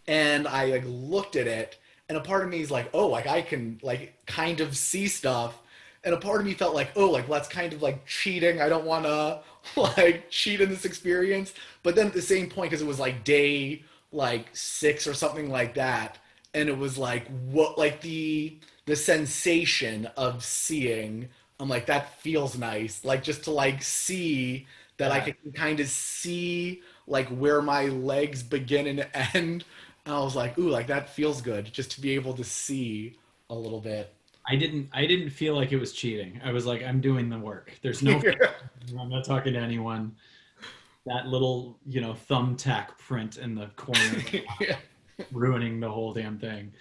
B: and I like looked at it, and a part of me is like, oh, like I can like kind of see stuff, and a part of me felt like, oh, like well, that's kind of like cheating. I don't want to like cheat in this experience, but then at the same point, because it was like day like 6 or something like that, and it was like what like the sensation of seeing. I'm like that feels nice, like just to like see that I
A: Yeah,
B: can kind of see like where my legs begin and end. And I was like, ooh, like that feels good just to be able to see a little bit.
A: I didn't feel like it was cheating. I was like, I'm doing the work. There's no, I'm not talking to anyone. That little, thumbtack print in the corner
B: Yeah,
A: ruining the whole damn thing.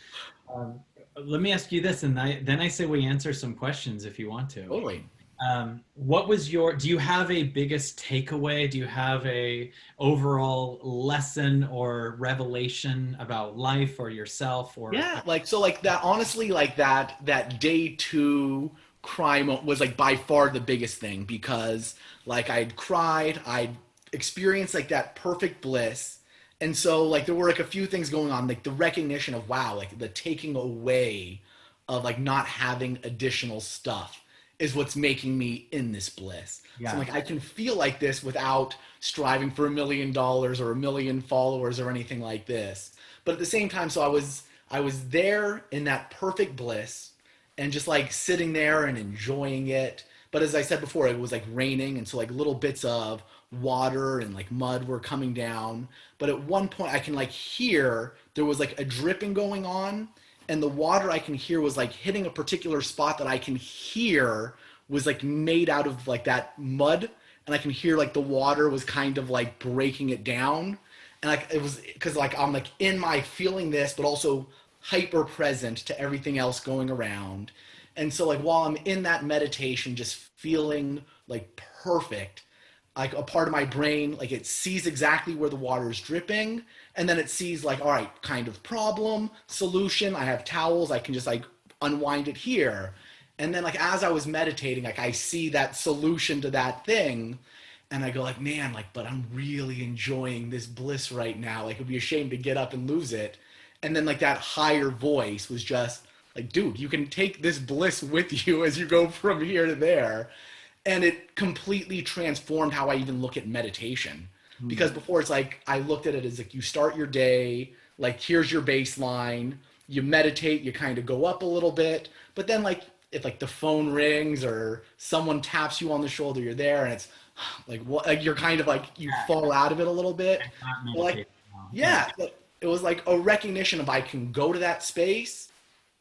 A: Um, Let me ask you this, and then I say we answer some questions if you want to.
B: totally.
A: What was do you have a biggest takeaway? Do you have a overall lesson or revelation about life or yourself or
B: Yeah, like so like that honestly like that day 2 crime was like by far the biggest thing because like I'd cried, I'd experienced like that perfect bliss. And so like there were like a few things going on like the recognition of wow, like the taking away of like not having additional stuff is what's making me in this bliss. So I'm
A: yeah,
B: like I can feel like this without striving for $1 million or a million followers or anything like this. But at the same time, so I was there in that perfect bliss and just like sitting there and enjoying it. But as I said before, it was like raining, and so like little bits of water and like mud were coming down. But at one point, I can like hear there was like a dripping going on, and the water I can hear was like hitting a particular spot that I can hear was like made out of like that mud, and I can hear like the water was kind of like breaking it down, and like it was because like I'm like in my feeling this, but also hyper present to everything else going around. And so like while I'm in that meditation, just feeling like perfect, like a part of my brain like it sees exactly where the water is dripping, and then it sees like all right, kind of problem solution. I have towels, I can just like unwind it here. And then like as I was meditating, like I see that solution to that thing, and I go like, man, like, but I'm really enjoying this bliss right now. Like, it'd be a shame to get up and lose it. And then like that higher voice was just like, dude, you can take this bliss with you as you go from here to there. And it completely transformed how I even look at meditation.
A: hmm,
B: Because before it's like I looked at it as like you start your day, like here's your baseline, you meditate, you kind of go up a little bit, but then like if like the phone rings or someone taps you on the shoulder, you're there, and it's like what, like you're kind of like you fall out of it a little bit.
A: I'm not
B: But like,
A: meditating now. Yeah.
B: yeah, like, it was like a recognition of I can go to that space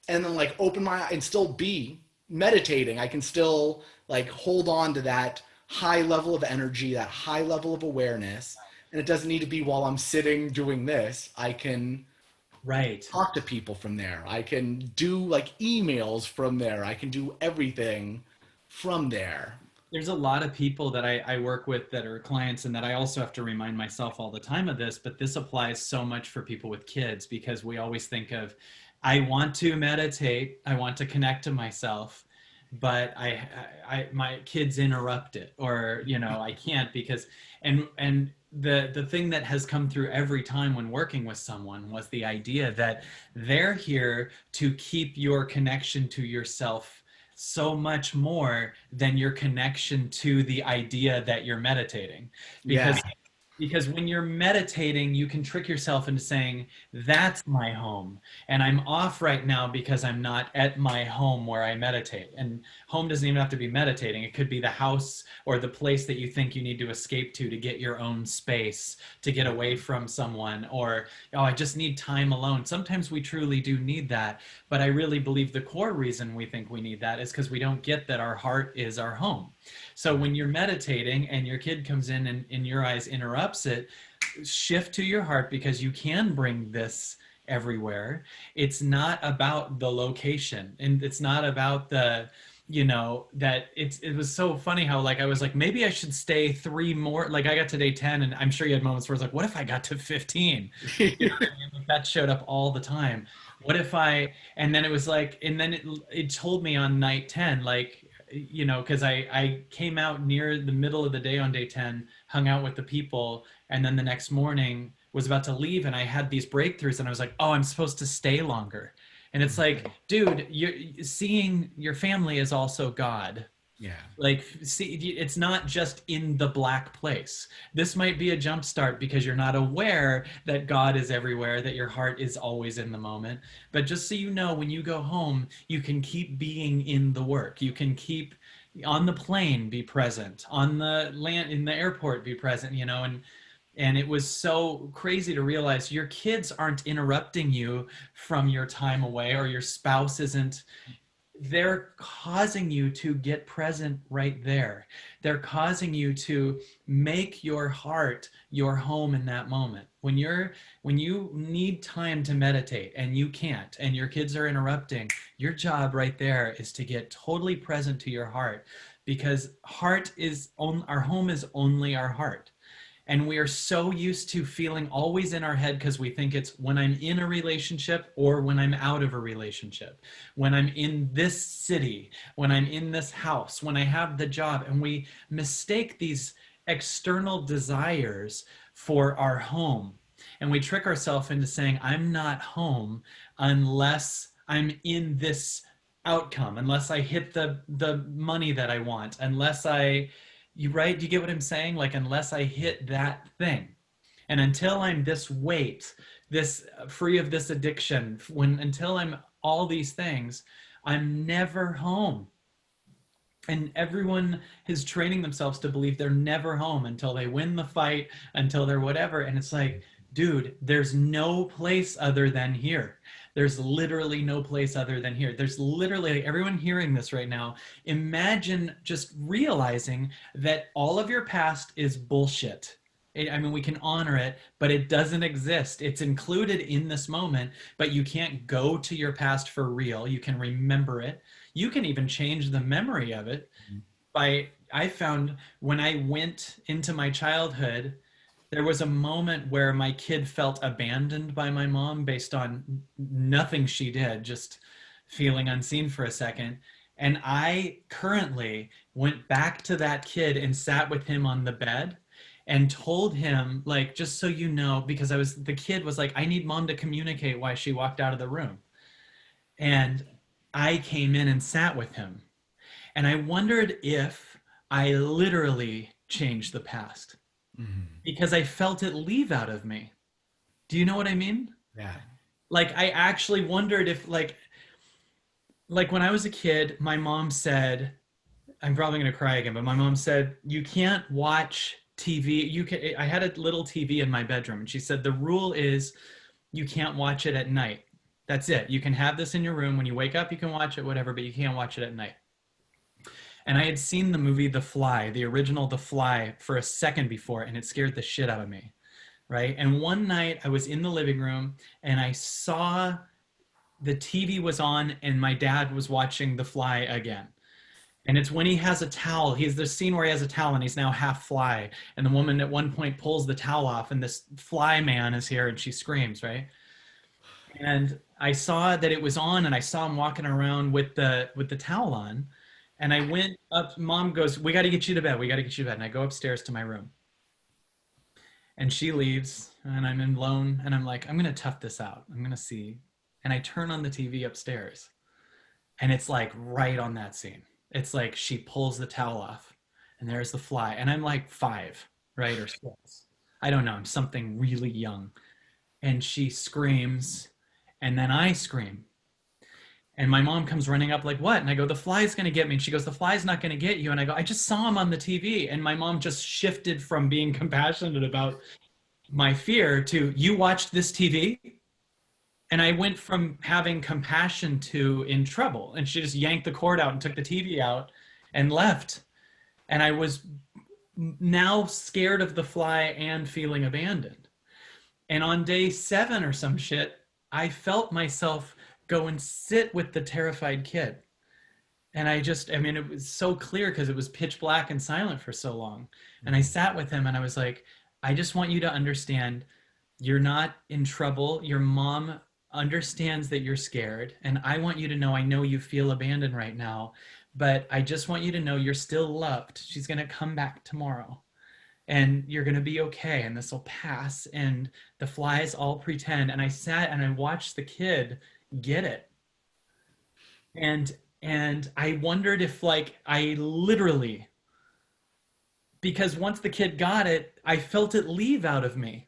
B: and then like open my eye and still be meditating. I can still like hold on to that high level of energy, that high level of awareness. And it doesn't need to be while I'm sitting doing this. I can
A: Right.
B: talk to people from there. I can do like emails from there. I can do everything from there.
A: There's a lot of people that I work with that are clients, and that I also have to remind myself all the time of this, but this applies so much for people with kids, because we always think of, I want to meditate, I want to connect to myself, but my kids interrupt it, or, you know, I can't because, and the thing that has come through every time when working with someone was the idea that they're here to keep your connection to yourself so much more than your connection to the idea that you're meditating.
B: Yeah.
A: Because when you're meditating, you can trick yourself into saying, that's my home. And I'm off right now because I'm not at my home where I meditate. And home doesn't even have to be meditating. It could be the house or the place that you think you need to escape to get your own space, to get away from someone, or, oh, I just need time alone. Sometimes we truly do need that. But I really believe the core reason we think we need that is because we don't get that our heart is our home. So when you're meditating and your kid comes in and in your eyes interrupts it, shift to your heart, because you can bring this everywhere. It's not about the location, and it's not about the, you know, that it was so funny how like I was like, maybe I should stay 3 more, like I got to day 10, and I'm sure you had moments where it's like, what if I got to 15? You know what I mean? Like, that showed up all the time. What if I, and then it was like, and then it told me on night 10, like, you know, because I came out near the middle of the day on day 10, hung out with the people, and then the next morning was about to leave, and I had these breakthroughs, and I was like, oh, I'm supposed to stay longer. And it's like, dude, you're seeing your family is also God.
B: Yeah.
A: Like, see, it's not just in the black place. This might be a jump start because you're not aware that God is everywhere, that your heart is always in the moment. But just so you know, when you go home, you can keep being in the work. You can keep on the plane, be present, on the land, in the airport, be present, you know. And it was so crazy to realize your kids aren't interrupting you from your time away, or your spouse isn't. They're causing you to get present right there. They're causing you to make your heart your home in that moment. When you need time to meditate and you can't, and your kids are interrupting, your job right there is to get totally present to your heart, because our home is only our heart. And we are so used to feeling always in our head, because we think it's when I'm in a relationship or when I'm out of a relationship, when I'm in this city, when I'm in this house, when I have the job. And we mistake these external desires for our home. And we trick ourselves into saying, I'm not home unless I'm in this outcome, unless I hit the money that I want, unless right? Do you get what I'm saying? Like, unless I hit that thing, and until I'm this weight, this free of this addiction, until I'm all these things, I'm never home. And everyone is training themselves to believe they're never home until they win the fight, until they're whatever. And it's like, dude, there's no place other than here. There's literally no place other than here. There's literally, everyone hearing this right now, imagine just realizing that all of your past is bullshit. I mean, we can honor it, but it doesn't exist. It's included in this moment, but you can't go to your past for real. You can remember it. You can even change the memory of it. I found when I went into my childhood, there was a moment where my kid felt abandoned by my mom based on nothing she did, just feeling unseen for a second. And I currently went back to that kid and sat with him on the bed and told him, like, just so you know, because the kid was like, I need mom to communicate why she walked out of the room. And I came in and sat with him. And I wondered if I literally changed the past, because I felt it leave out of me. Do you know what I mean?
B: Yeah.
A: Like, I actually wondered if, like like when I was a kid, my mom said, I'm probably going to cry again, but my mom said, you can't watch TV. I had a little TV in my bedroom, and she said, the rule is you can't watch it at night. That's it. You can have this in your room. When you wake up, you can watch it, whatever, but you can't watch it at night. And I had seen the movie The Fly, the original The Fly, for a second before, and it scared the shit out of me. Right. And one night I was in the living room and I saw the TV was on and my dad was watching The Fly again. And it's when he has a towel. He's the scene where he has a towel and he's now half fly. And the woman at one point pulls the towel off and this fly man is here and she screams, right? And I saw that it was on and I saw him walking around with the towel on. And I went up, mom goes, we got to get you to bed. We got to get you to bed. And I go upstairs to my room. And she leaves and I'm alone and I'm like, I'm going to tough this out. I'm going to see. And I turn on the TV upstairs and it's like right on that scene. It's like she pulls the towel off and there's the fly. And I'm like 5, right? Or 6. I don't know. I'm something really young. And she screams and then I scream. And my mom comes running up like, what? And I go, the fly's going to get me. And she goes, the fly's not going to get you. And I go, I just saw him on the TV. And my mom just shifted from being compassionate about my fear to, you watched this TV? And I went from having compassion to in trouble. And she just yanked the cord out and took the TV out and left. And I was now scared of the fly and feeling abandoned. And on day 7 or some shit, I felt myself go and sit with the terrified kid. And I mean, it was so clear because it was pitch black and silent for so long. And I sat with him and I was like, I just want you to understand you're not in trouble. Your mom understands that you're scared. And I want you to know, I know you feel abandoned right now, but I just want you to know you're still loved. She's going to come back tomorrow and you're going to be okay. And this will pass. And the flies all pretend. And I sat and I watched the kid get it. And I wondered if like I literally, because once the kid got it, I felt it leave out of me.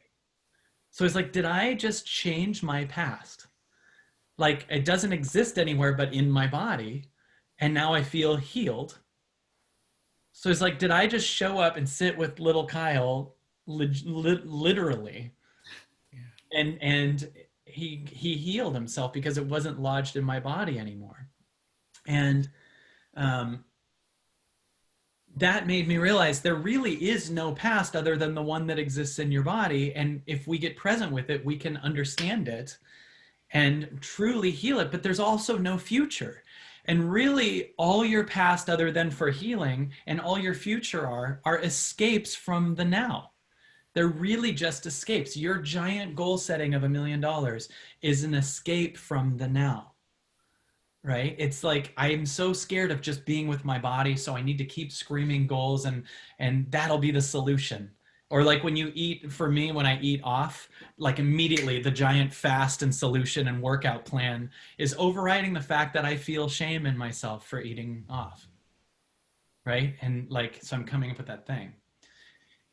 A: So it's like, did I just change my past? Like it doesn't exist anywhere but in my body. And now I feel healed. So it's like, did I just show up and sit with little Kyle literally? Yeah. And he healed himself because it wasn't lodged in my body anymore. And that made me realize there really is no past other than the one that exists in your body. And if we get present with it, we can understand it and truly heal it. But there's also no future. And really all your past other than for healing and all your future are escapes from the now. They're really just escapes. Your giant goal setting of $1 million is an escape from the now. Right? It's like, I'm so scared of just being with my body. So I need to keep screaming goals and that'll be the solution. Or like when you eat, for me, when I eat off, like immediately the giant fast and solution and workout plan is overriding the fact that I feel shame in myself for eating off. Right? And like, so I'm coming up with that thing.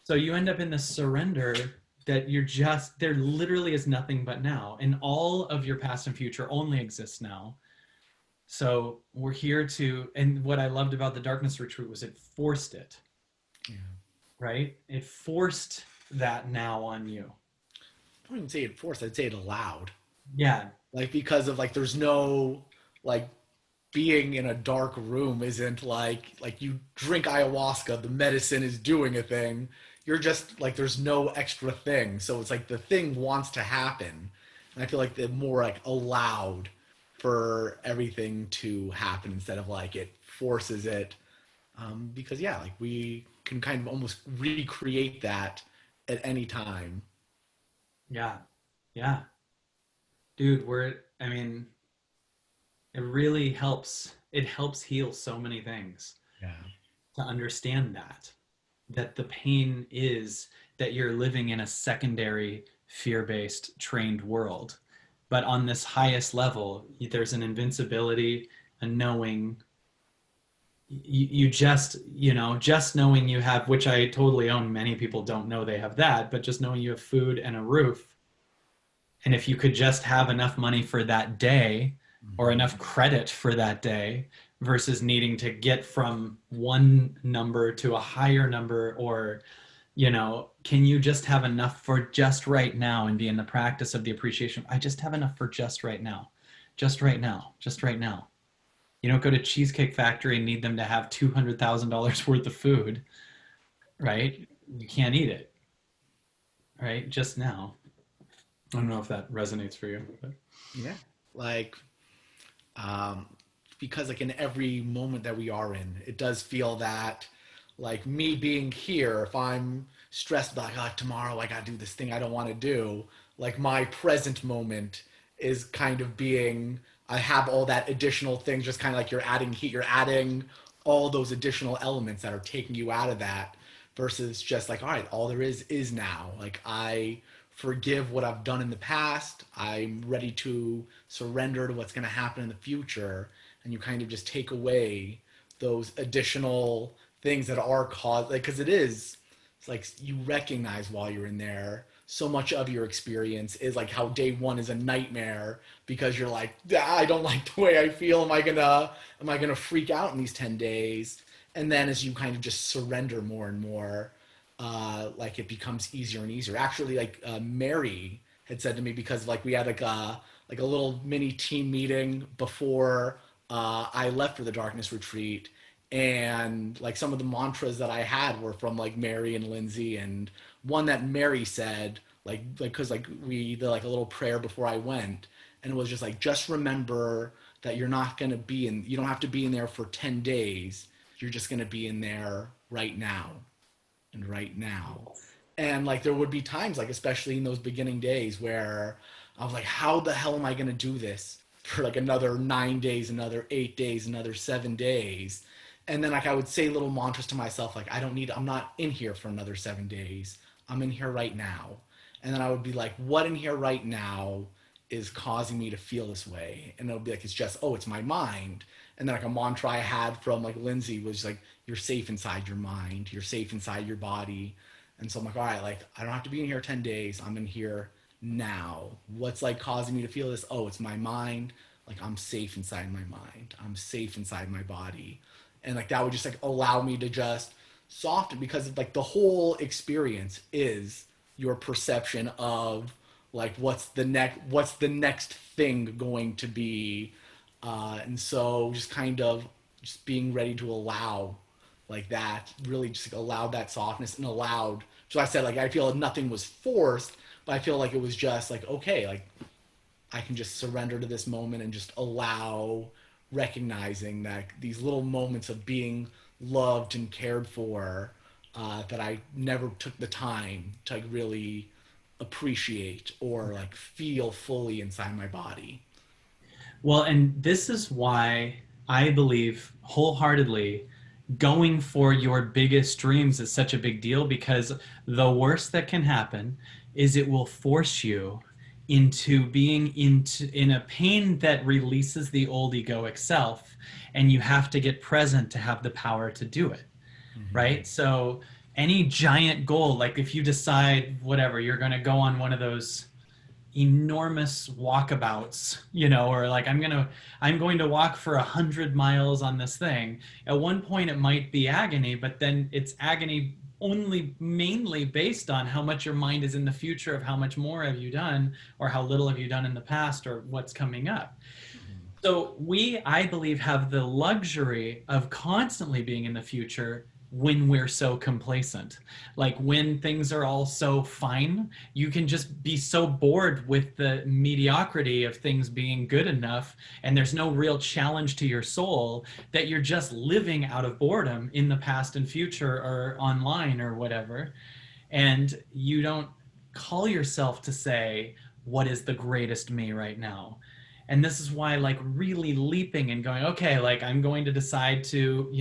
A: So you end up in this surrender that there literally is nothing but now. And all of your past and future only exists now. So we're here and what I loved about the darkness retreat was it forced it. Yeah. Right? It forced that now on you.
B: I wouldn't say it forced, I'd say it allowed.
A: Yeah.
B: Like, because of like, there's no, like, being in a dark room isn't like you drink ayahuasca, the medicine is doing a thing. You're just like, there's no extra thing. So it's like the thing wants to happen. And I feel like the more like allowed for everything to happen instead of like it forces it. Because yeah, like we can kind of almost recreate that at any time.
A: Yeah. Yeah. Dude, I mean, it really helps. It helps heal so many things.
B: Yeah.
A: To understand that the pain is that you're living in a secondary fear-based trained world. But on this highest level, there's an invincibility, a knowing. You just knowing you have, which I totally own. Many people don't know they have that, but just knowing you have food and a roof. And if you could just have enough money for that day, or
B: Mhm.
A: enough credit for that day versus needing to get from one number to a higher number, or can you just have enough for just right now and be in the practice of the appreciation? I just have enough for just right now, just right now, just right now. You don't go to Cheesecake Factory and need them to have $200,000 worth of food, right? You can't eat it, right? Just now. I don't know if that resonates for you, but
B: Yeah. Like, um, because like in every moment that we are in, it does feel that like me being here, if I'm stressed about like, oh, tomorrow I gotta do this thing I don't want to do, like my present moment is kind of being, I have all that additional things, just kind of like you're adding heat, you're adding all those additional elements that are taking you out of that, versus just like, all right, all there is now. Like I forgive what I've done in the past. I'm ready to surrender to what's going to happen in the future. And you kind of just take away those additional things that are caused, like, because it's like you recognize while you're in there, so much of your experience is like how day one is a nightmare because you're like, ah, I don't like the way I feel. Am I gonna freak out in these 10 days? And then as you kind of just surrender more and more, like it becomes easier and easier. Actually, like Mary had said to me, because like we had like a little mini team meeting before I left for the darkness retreat, and like some of the mantras that I had were from like Mary and Lindsay, and one that Mary said like because like we did like a little prayer before I went, and it was just like, just remember that you're not going to be in, you don't have to be in there for 10 days, you're just going to be in there right now and right now. And like there would be times, like especially in those beginning days, where I was like, how the hell am I going to do this for like another 9 days, another 8 days, another 7 days? And then like I would say little mantras to myself, like, I'm not in here for another 7 days. I'm in here right now. And then I would be like, what in here right now is causing me to feel this way? And it would be like, it's just, oh, it's my mind. And then like a mantra I had from like Lindsay was like, you're safe inside your mind, you're safe inside your body. And so I'm like, all right, like I don't have to be in here 10 days. I'm in here now. What's like causing me to feel this? Oh, it's my mind. Like I'm safe inside my mind. I'm safe inside my body. And like that would just like allow me to just soften, because like the whole experience is your perception of like what's the next thing going to be. And so just kind of just being ready to allow like that, really just like allowed that softness and allowed, so I said like I feel like nothing was forced, but I feel like it was just like, okay, like I can just surrender to this moment and just allow, recognizing that these little moments of being loved and cared for, that I never took the time to like really appreciate or like feel fully inside my body.
A: well, and this is why I believe wholeheartedly going for your biggest dreams is such a big deal, because the worst that can happen is it will force you into being in a pain that releases the old egoic self, and you have to get present to have the power to do it,
B: Mm-hmm.
A: right? So any giant goal, like if you decide whatever you're going to go on one of those enormous walkabouts, or like I'm going to walk for 100 miles on this thing. At one point it might be agony, but then it's agony only mainly based on how much your mind is in the future of how much more have you done, or how little have you done in the past, or what's coming up.
B: Mm-hmm.
A: So we, I believe, have the luxury of constantly being in the future when we're so complacent. Like when things are all so fine, you can just be so bored with the mediocrity of things being good enough, and there's no real challenge to your soul, that you're just living out of boredom in the past and future or online or whatever. And you don't call yourself to say, what is the greatest me right now? And this is why, like, really leaping and going, okay, like I'm going to decide to,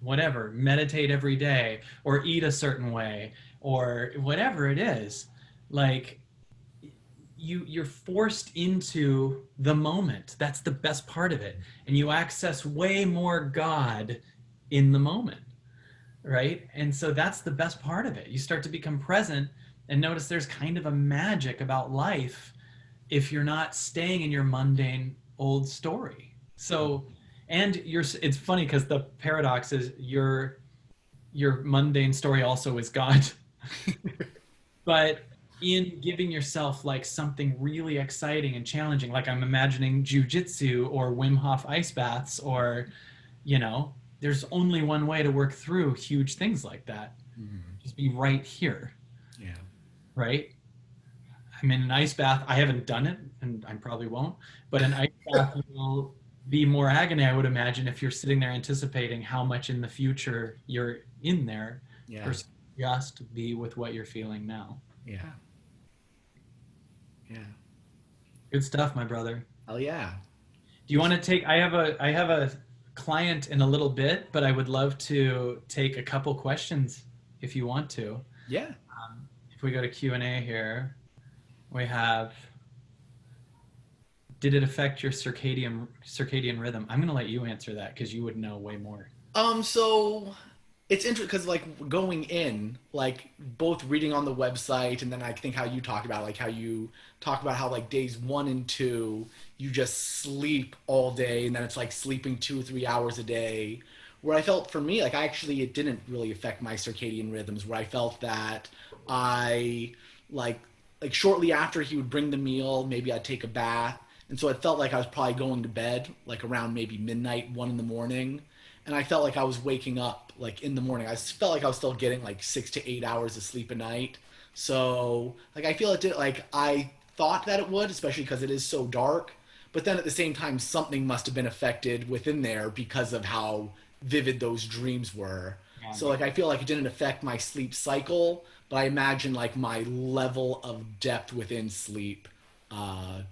A: whatever, meditate every day or eat a certain way or whatever it is, like you're forced into the moment. That's the best part of it. And you access way more God in the moment, right? And so that's the best part of it. You start to become present and notice there's kind of a magic about life if you're not staying in your mundane old story. So, and it's funny because the paradox is your mundane story also is God. But in giving yourself like something really exciting and challenging, like I'm imagining jujitsu or Wim Hof ice baths, or, you know, there's only one way to work through huge things like that.
B: Mhm.
A: Just be right here,
B: Yeah.
A: right? I'm in an ice bath. I haven't done it, and I probably won't. But an ice bath will be more agony, I would imagine, if you're sitting there anticipating how much in the future you're in there,
B: Yeah.
A: versus just be with what you're feeling now.
B: Yeah. Yeah.
A: Good stuff, my brother.
B: Oh yeah.
A: Do you want to take? I have a client in a little bit, but I would love to take a couple questions if you want to.
B: Yeah.
A: If we go to Q&A here, we have, did it affect your circadian rhythm? I'm going to let you answer that because you would know way more.
B: So it's interesting because like going in, like both reading on the website and then I think how you talk about like how you talk about how like days 1 and 2 you just sleep all day and then it's like sleeping 2 or 3 hours a day. Where I felt for me, like I actually it didn't really affect my circadian rhythms. Where I felt that I like like shortly after he would bring the meal, maybe I'd take a bath, and so it felt like I was probably going to bed like around maybe midnight, 1 in the morning, and I felt like I was waking up like in the morning. I felt like I was still getting like 6 to 8 hours of sleep a night. So like I feel it did like I thought that it would, especially because it is so dark. But then at the same time, something must have been affected within there because of how vivid those dreams were.
A: Yeah.
B: So like I feel like it didn't affect my sleep cycle, but I imagine like my level of depth within sleep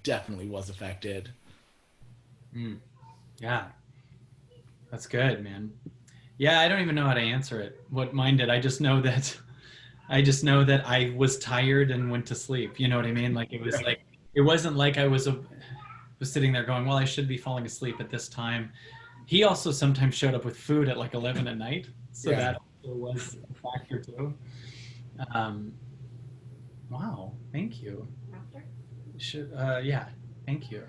B: definitely was affected.
A: Mm, yeah, that's good, man. Yeah, I don't even know how to answer it. What mine did. I just know that I was tired and went to sleep. You know what I mean? Like it was like it wasn't like I was sitting there going, well, I should be falling asleep at this time. He also sometimes showed up with food at like 11 at night, so
B: Yeah.
A: that also was a factor too. Um, wow, thank you. Yeah, thank you.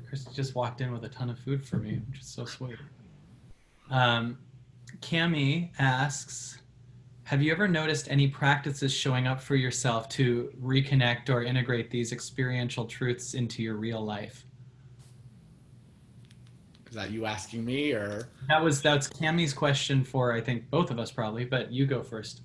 A: Chris just walked in with a ton of food for me, which is so sweet. Um, Cami asks, have you ever noticed any practices showing up for yourself to reconnect or integrate these experiential truths into your real life?
B: Is that you asking me or?
A: That's Cami's question for I think both of us probably, but you go first.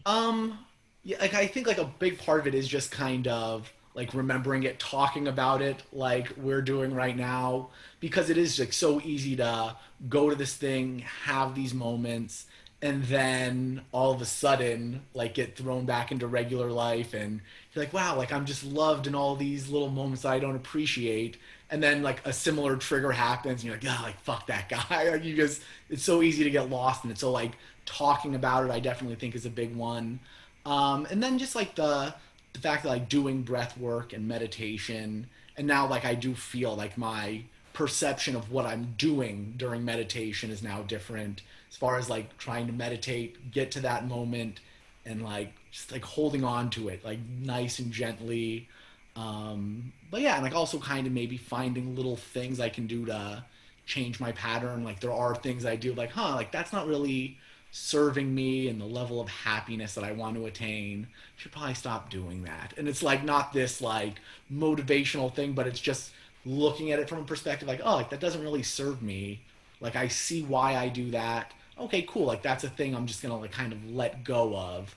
B: Um, yeah, like I think like a big part of it is just kind of like remembering it, talking about it, like we're doing right now, because it is like so easy to go to this thing, have these moments, and then all of a sudden like get thrown back into regular life, and you're like, wow, like I'm just loved in all these little moments that I don't appreciate. And then like a similar trigger happens, and you're like, yeah, like fuck that guy. Like you just, it's so easy to get lost in it. So like talking about it, I definitely think is a big one. And then just like the fact that like doing breath work and meditation, and now like I do feel like my perception of what I'm doing during meditation is now different as far as like trying to meditate, get to that moment, and like just like holding on to it like nice and gently. But yeah, and like also kind of maybe finding little things I can do to change my pattern. Like there are things I do like, huh, like that's not really serving me and the level of happiness that I want to attain. I should probably stop doing that. And it's like not this like motivational thing, but it's just looking at it from a perspective like, oh, like that doesn't really serve me. Like I see why I do that. Okay, cool. Like that's a thing I'm just gonna like kind of let go of.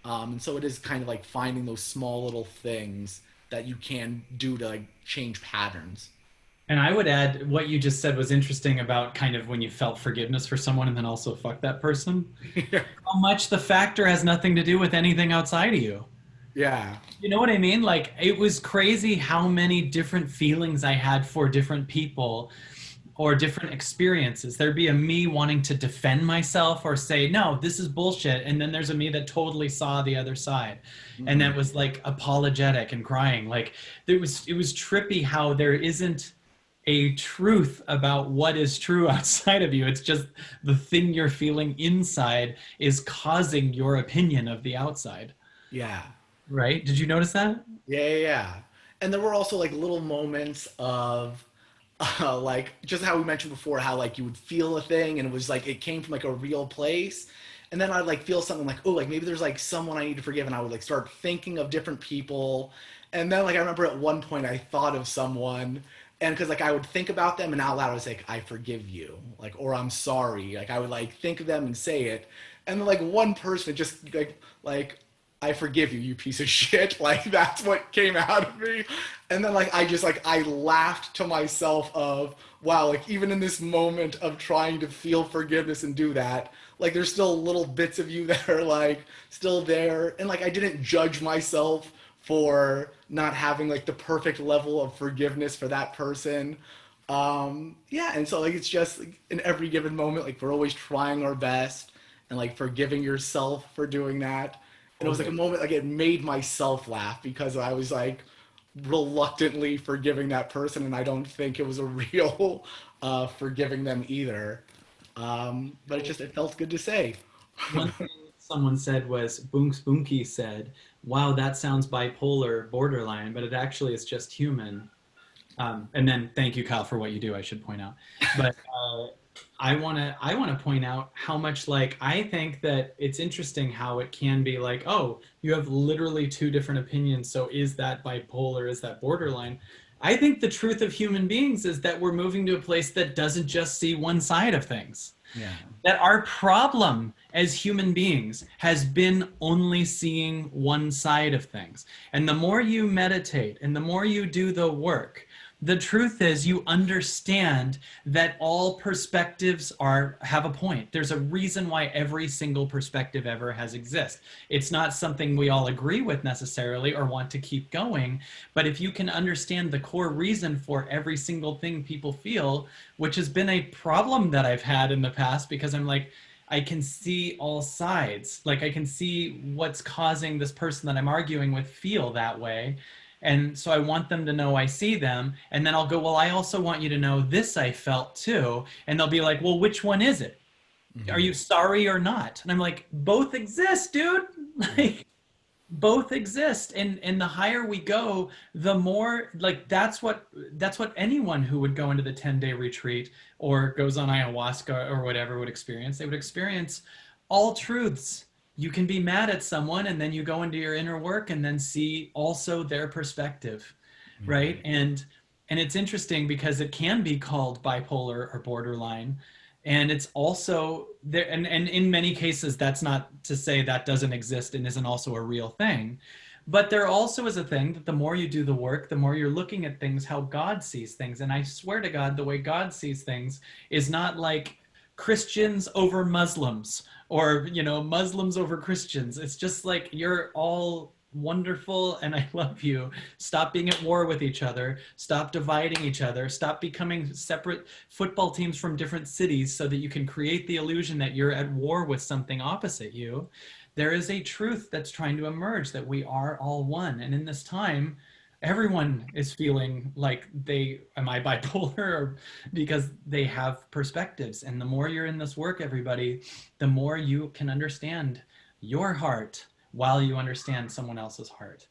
B: And so it is kind of like finding those small little things that you can do to like change patterns.
A: And I would add what you just said was interesting about kind of when you felt forgiveness for someone and then also fuck that person. How much the factor has nothing to do with anything outside of you.
B: Yeah.
A: You know what I mean? Like it was crazy how many different feelings I had for different people or different experiences. There'd be a me wanting to defend myself or say, no, this is bullshit. And then there's a me that totally saw the other side. And
B: Mm-hmm.
A: that was like apologetic and crying. Like it was trippy how there isn't a truth about what is true outside of you. It's just the thing you're feeling inside is causing your opinion of the outside.
B: Yeah.
A: Right? Did you notice that?
B: Yeah, yeah, yeah. And there were also like little moments of like just how we mentioned before, how like you would feel a thing and it was like it came from like a real place. And then I'd like feel something like, oh, like maybe there's like someone I need to forgive, and I would like start thinking of different people. And then like I remember at one point I thought of someone, and because like I would think about them and out loud I was like, I forgive you, like, or I'm sorry. Like I would like think of them and say it. And then like one person just like I forgive you, you piece of shit. Like that's what came out of me. And then like I just like I laughed to myself of wow, like even in this moment of trying to feel forgiveness and do that, like there's still little bits of you that are like still there. And like I didn't judge myself for not having like the perfect level of forgiveness for that person. Yeah, and so like it's just like, in every given moment, like we're always trying our best and like forgiving yourself for doing that. And it was like a
A: Totally.
B: moment like it made myself laugh because I was like reluctantly forgiving that person, and I don't think it was a real forgiving them either. But it just it felt good to say.
A: One thing someone said was, Boonks Boonky said, wow, that sounds bipolar, borderline, but it actually is just human. And then thank you, Kyle, for what you do, I should point out. But I want to point out how much like I think that it's interesting how it can be like, oh, you have literally two different opinions. So is that bipolar? Is that borderline? I think the truth of human beings is that we're moving to a place that doesn't just see one side of things.
B: Yeah.
A: That our problem as human beings has been only seeing one side of things. And the more you meditate and the more you do the work, the truth is you understand that all perspectives have a point. There's a reason why every single perspective ever has exist. It's not something we all agree with necessarily or want to keep going, but if you can understand the core reason for every single thing people feel, which has been a problem that I've had in the past because I'm like, I can see all sides. Like I can see what's causing this person that I'm arguing with feel that way. And so I want them to know I see them. And then I'll go, well, I also want you to know this I felt too. And they'll be like, well, which one is it? Are
B: Mm-hmm.
A: you sorry or not? And I'm like, both exist, dude.
B: Yeah.
A: Like both exist. And the higher we go, the more like that's what anyone who would go into the 10-day retreat or goes on ayahuasca or whatever would experience. They would experience all truths. You can be mad at someone and then you go into your inner work and then see also their perspective, right?
B: Mm-hmm.
A: And it's interesting because it can be called bipolar or borderline, and it's also there, and in many cases that's not to say that doesn't exist and isn't also a real thing, but there also is a thing that the more you do the work, the more you're looking at things how God sees things. And I swear to God, the way God sees things is not like Christians over Muslims or Muslims over Christians. It's just like you're all wonderful and I love you. Stop being at war with each other. Stop dividing each other. Stop becoming separate football teams from different cities so that you can create the illusion that you're at war with something opposite you. There is a truth that's trying to emerge that we are all one. And in this time, everyone is feeling like am I bipolar or because they have perspectives. And the more you're in this work, everybody, the more you can understand your heart while you understand someone else's heart.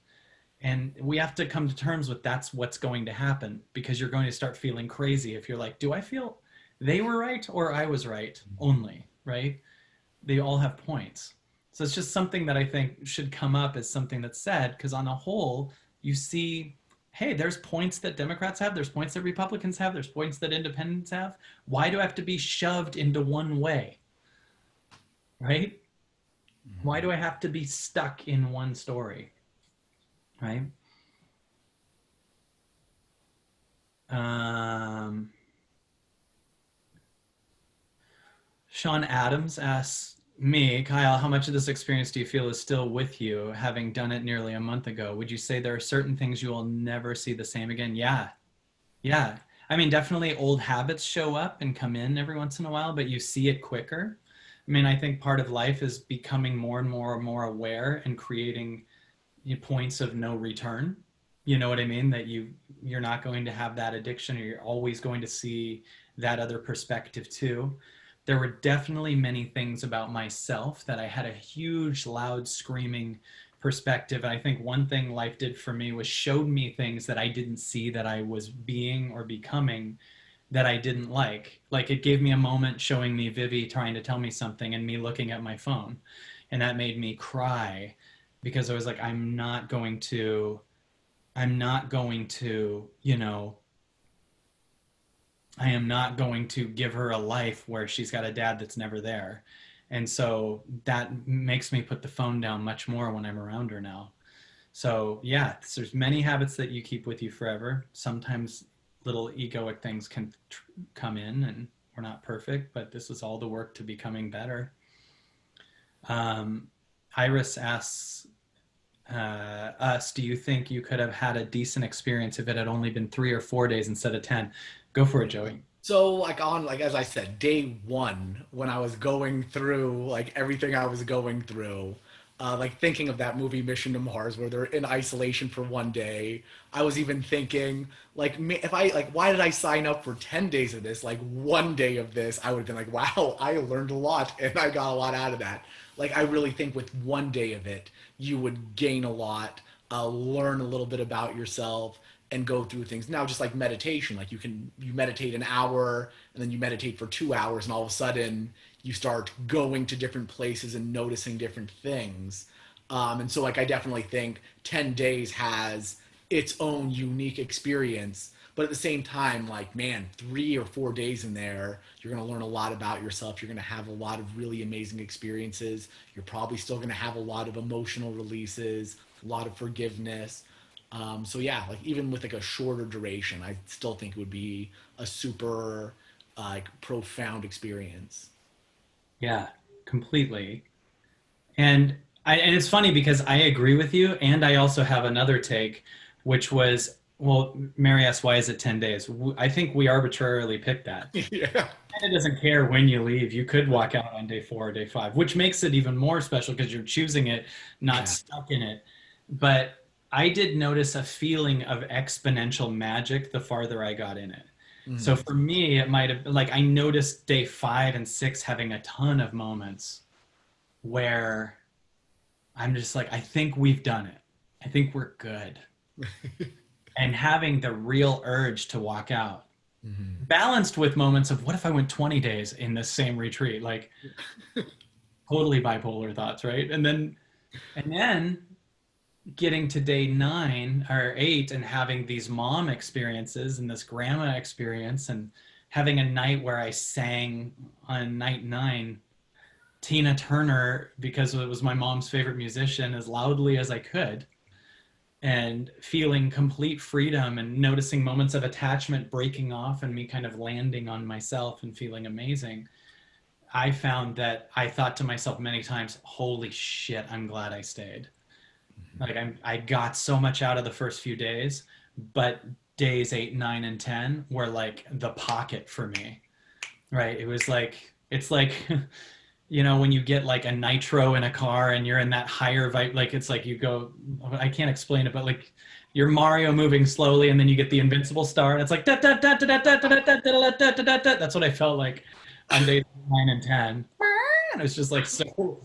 A: And we have to come to terms with that's what's going to happen, because you're going to start feeling crazy if you're like, do I feel they were right or I was right only, right? They all have points. So it's just something that I think should come up as something that's said, because on a whole, you see, hey, there's points that Democrats have, there's points that Republicans have, there's points that independents have. Why do I have to be shoved into one way, right? Why do I have to be stuck in one story, right? Um, Sean Adams asks me, Kyle, how much of this experience do you feel is still with you, having done it nearly a month ago? Would you say there are certain things you will never see the same again? Yeah. Yeah. I mean, definitely old habits show up and come in every once in a while, but you see it quicker. I mean, I think part of life is becoming more and more and more aware and creating points of no return. You know what I mean? That you're not going to have that addiction, or you're always going to see that other perspective too. There were definitely many things about myself that I had a huge, loud, screaming perspective. And I think one thing life did for me was showed me things that I didn't see that I was being or becoming that I didn't like. Like it gave me a moment showing me Vivi trying to tell me something and me looking at my phone. And that made me cry because I was like, I'm not going to, you know, I am not going to give her a life where she's got a dad that's never there. And so that makes me put the phone down much more when I'm around her now. So yeah, there's many habits that you keep with you forever. Sometimes little egoic things can come in, and we're not perfect, but this is all the work to becoming better. Um, Iris asks us, do you think you could have had a decent experience if it had only been 3 or 4 days instead of 10? Go for it, Joey.
B: So like on like as I said, day one when I was going through like everything I was going through, like thinking of that movie Mission to Mars where they're in isolation for one day. I was even thinking like if I like why did I sign up for 10 days of this? Like one day of this, I would have been like, wow, I learned a lot and I got a lot out of that. Like I really think with one day of it, you would gain a lot, learn a little bit about yourself and go through things. Now just like meditation, like you meditate an hour and then you meditate for 2 hours and all of a sudden you start going to different places and noticing different things. And so like I definitely think 10 days has its own unique experience, but at the same time, like man, 3 or 4 days in there, you're going to learn a lot about yourself. You're going to have a lot of really amazing experiences. You're probably still going to have a lot of emotional releases, a lot of forgiveness. So yeah, like even with like a shorter duration, I still think it would be a super like profound experience.
A: Yeah, completely. And it's funny because I agree with you, and I also have another take, which was, well, Mary asked, why is it 10 days? I think we arbitrarily picked that.
B: Yeah.
A: And it doesn't care when you leave. You could walk out on day 4 or day 5, which makes it even more special because you're choosing it, not
B: Yeah.
A: stuck in it. But I did notice a feeling of exponential magic the farther I got in it. So
B: Mhm.
A: for me, it might have like I noticed day 5 and 6 having a ton of moments where I'm just like, I think we've done it. I think we're good. And having the real urge to walk out,
B: Mhm.
A: balanced with moments of what if I went 20 days in this same retreat? Like totally bipolar thoughts, right? And then getting to day 9 or 8 and having these mom experiences and this grandma experience and having a night where I sang on night 9 Tina Turner because it was my mom's favorite musician as loudly as I could and feeling complete freedom and noticing moments of attachment breaking off and me kind of landing on myself and feeling amazing. I found that I thought to myself many times, holy shit, I'm glad I stayed. Like I got so much out of the first few days, but days 8, 9, and 10 were like the pocket for me, right? It was like, it's like, you know, when you get like a nitro in a car and you're in that higher vibe, like it's like you go, I can't explain it, but like you're Mario moving slowly and then you get the invincible star and it's like, da, da, da, da, da, da, da, da, da, da, da, da, da. That's what I felt like on days 9 and 10. And it's just like so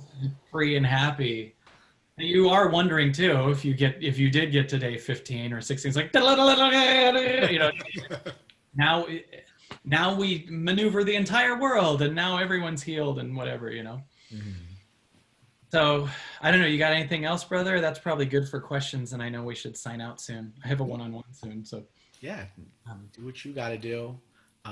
A: free and happy. And you are wondering too if you did get to day 15 or 16, it's like you know now now we maneuver the entire world and now everyone's healed and whatever, you know.
B: Mhm.
A: So I don't know, you got anything else, brother? That's probably good for questions, and I know we should sign out soon. I have a one-on-one soon, so
B: Yeah,
A: um,
B: do what you got to do.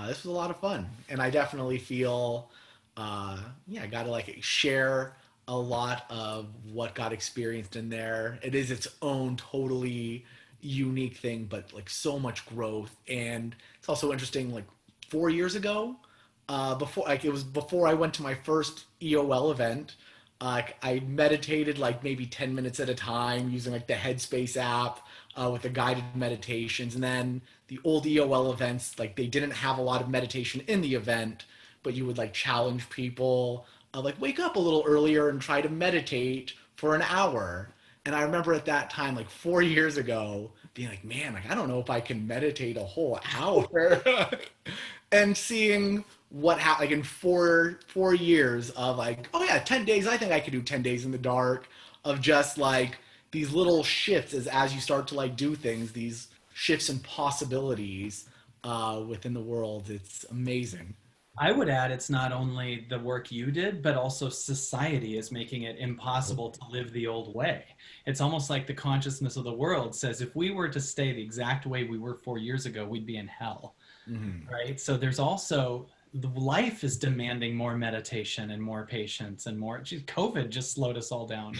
B: This was a lot of fun, and I definitely feel, yeah, I got to like share a lot of what got experienced in there. It is its own totally unique thing, but like so much growth, and it's also interesting. Like 4 years ago, before like it was before I went to my first EOL event. I meditated like maybe 10 minutes at a time using like the Headspace app with the guided meditations. And then the old EOL events, like they didn't have a lot of meditation in the event, but you would like challenge people, like wake up a little earlier and try to meditate for an hour. And I remember at that time, like 4 years ago, being like, man, like I don't know if I can meditate a whole hour. And seeing what happened like in four years of like, oh yeah, 10 days. I think I could do 10 days in the dark of just like these little shifts as you start to like do things, these shifts and possibilities within the world. It's amazing.
A: I would add it's not only the work you did, but also society is making it impossible to live the old way. It's almost like the consciousness of the world says if we were to stay the exact way we were 4 years ago, we'd be in hell,
B: Hmm.
A: right? So there's also the life is demanding more meditation and more patience and more. Geez, COVID just slowed us all down.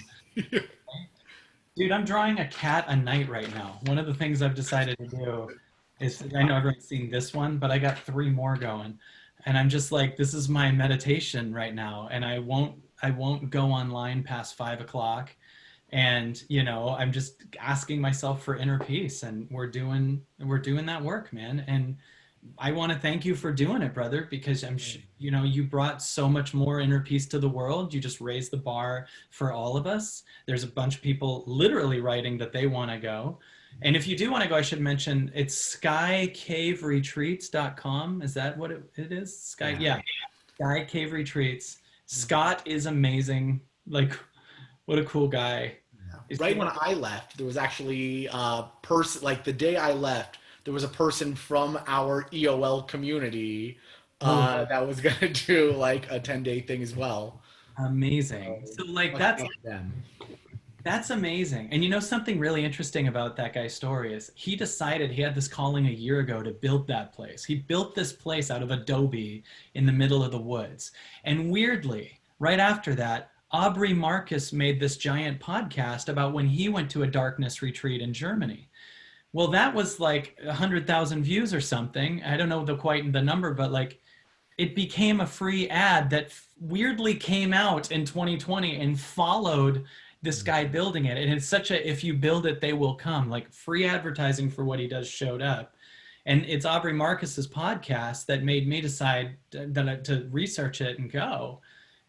A: Dude, I'm drawing a cat a night right now. One of the things I've decided to do is I know everyone's seen this one, but I got three more going. And I'm just like, this is my meditation right now. And I won't go online past 5 o'clock. And I'm just asking myself for inner peace. And we're doing that work, man. And I want to thank you for doing it, brother, because you brought so much more inner peace to the world. You just raised the bar for all of us. There's a bunch of people literally writing that they want to go. And if you do want to go, I should mention it's skycaveretreats.com. Is that what it is? Sky,
B: Yeah.
A: yeah. Sky Cave Retreats. Scott is amazing. Like, what a cool guy.
B: Right when I left, there was actually a person, like the day I left, there was a person from our EOL community
A: Oh,
B: that was going to do like a 10-day thing as well.
A: amazing. So like
B: Much
A: that's
B: love to them.
A: That's amazing. And you know something really interesting about that guy's story is he decided he had this calling a year ago to build that place. He built this place out of adobe in the middle of the woods. And weirdly, right after that, Aubrey Marcus made this giant podcast about when he went to a darkness retreat in Germany. Well, that was like 100,000 views or something. I don't know quite the number, but like it became a free ad that weirdly came out in 2020 and followed this guy building it. And it's such a, if you build it, they will come. Like free advertising for what he does showed up. And it's Aubrey Marcus's podcast that made me decide to research it and go.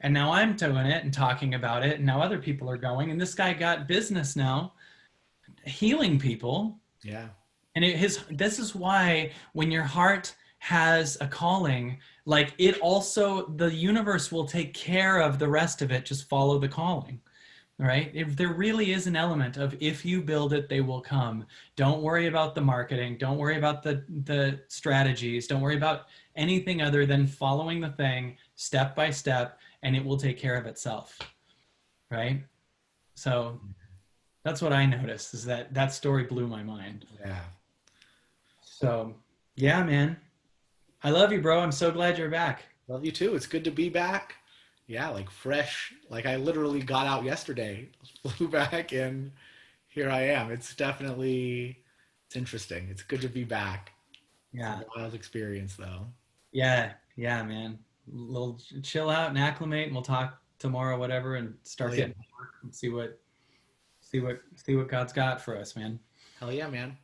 A: And now I'm doing it and talking about it. And now other people are going. And this guy got business now healing people.
B: Yeah.
A: And this is why when your heart has a calling, like it also, the universe will take care of the rest of it. Just follow the calling, right? If there really is an element of if you build it, they will come. Don't worry about the marketing. Don't worry about the strategies. Don't worry about anything other than following the thing step by step, and it will take care of itself, right? So that's what I noticed is that story blew my mind.
B: Yeah.
A: So yeah, man. I love you, bro. I'm so glad you're back.
B: Love you too. It's good to be back. Yeah, like fresh. Like I literally got out yesterday, flew back, and here I am. It's interesting. It's good to be back. It's
A: Yeah.
B: a wild experience though.
A: Yeah. Yeah, man. Little chill out and acclimate, and we'll talk tomorrow, whatever, and start
B: Hell yeah.
A: getting to work and see what God's got for us, man.
B: Hell yeah, man.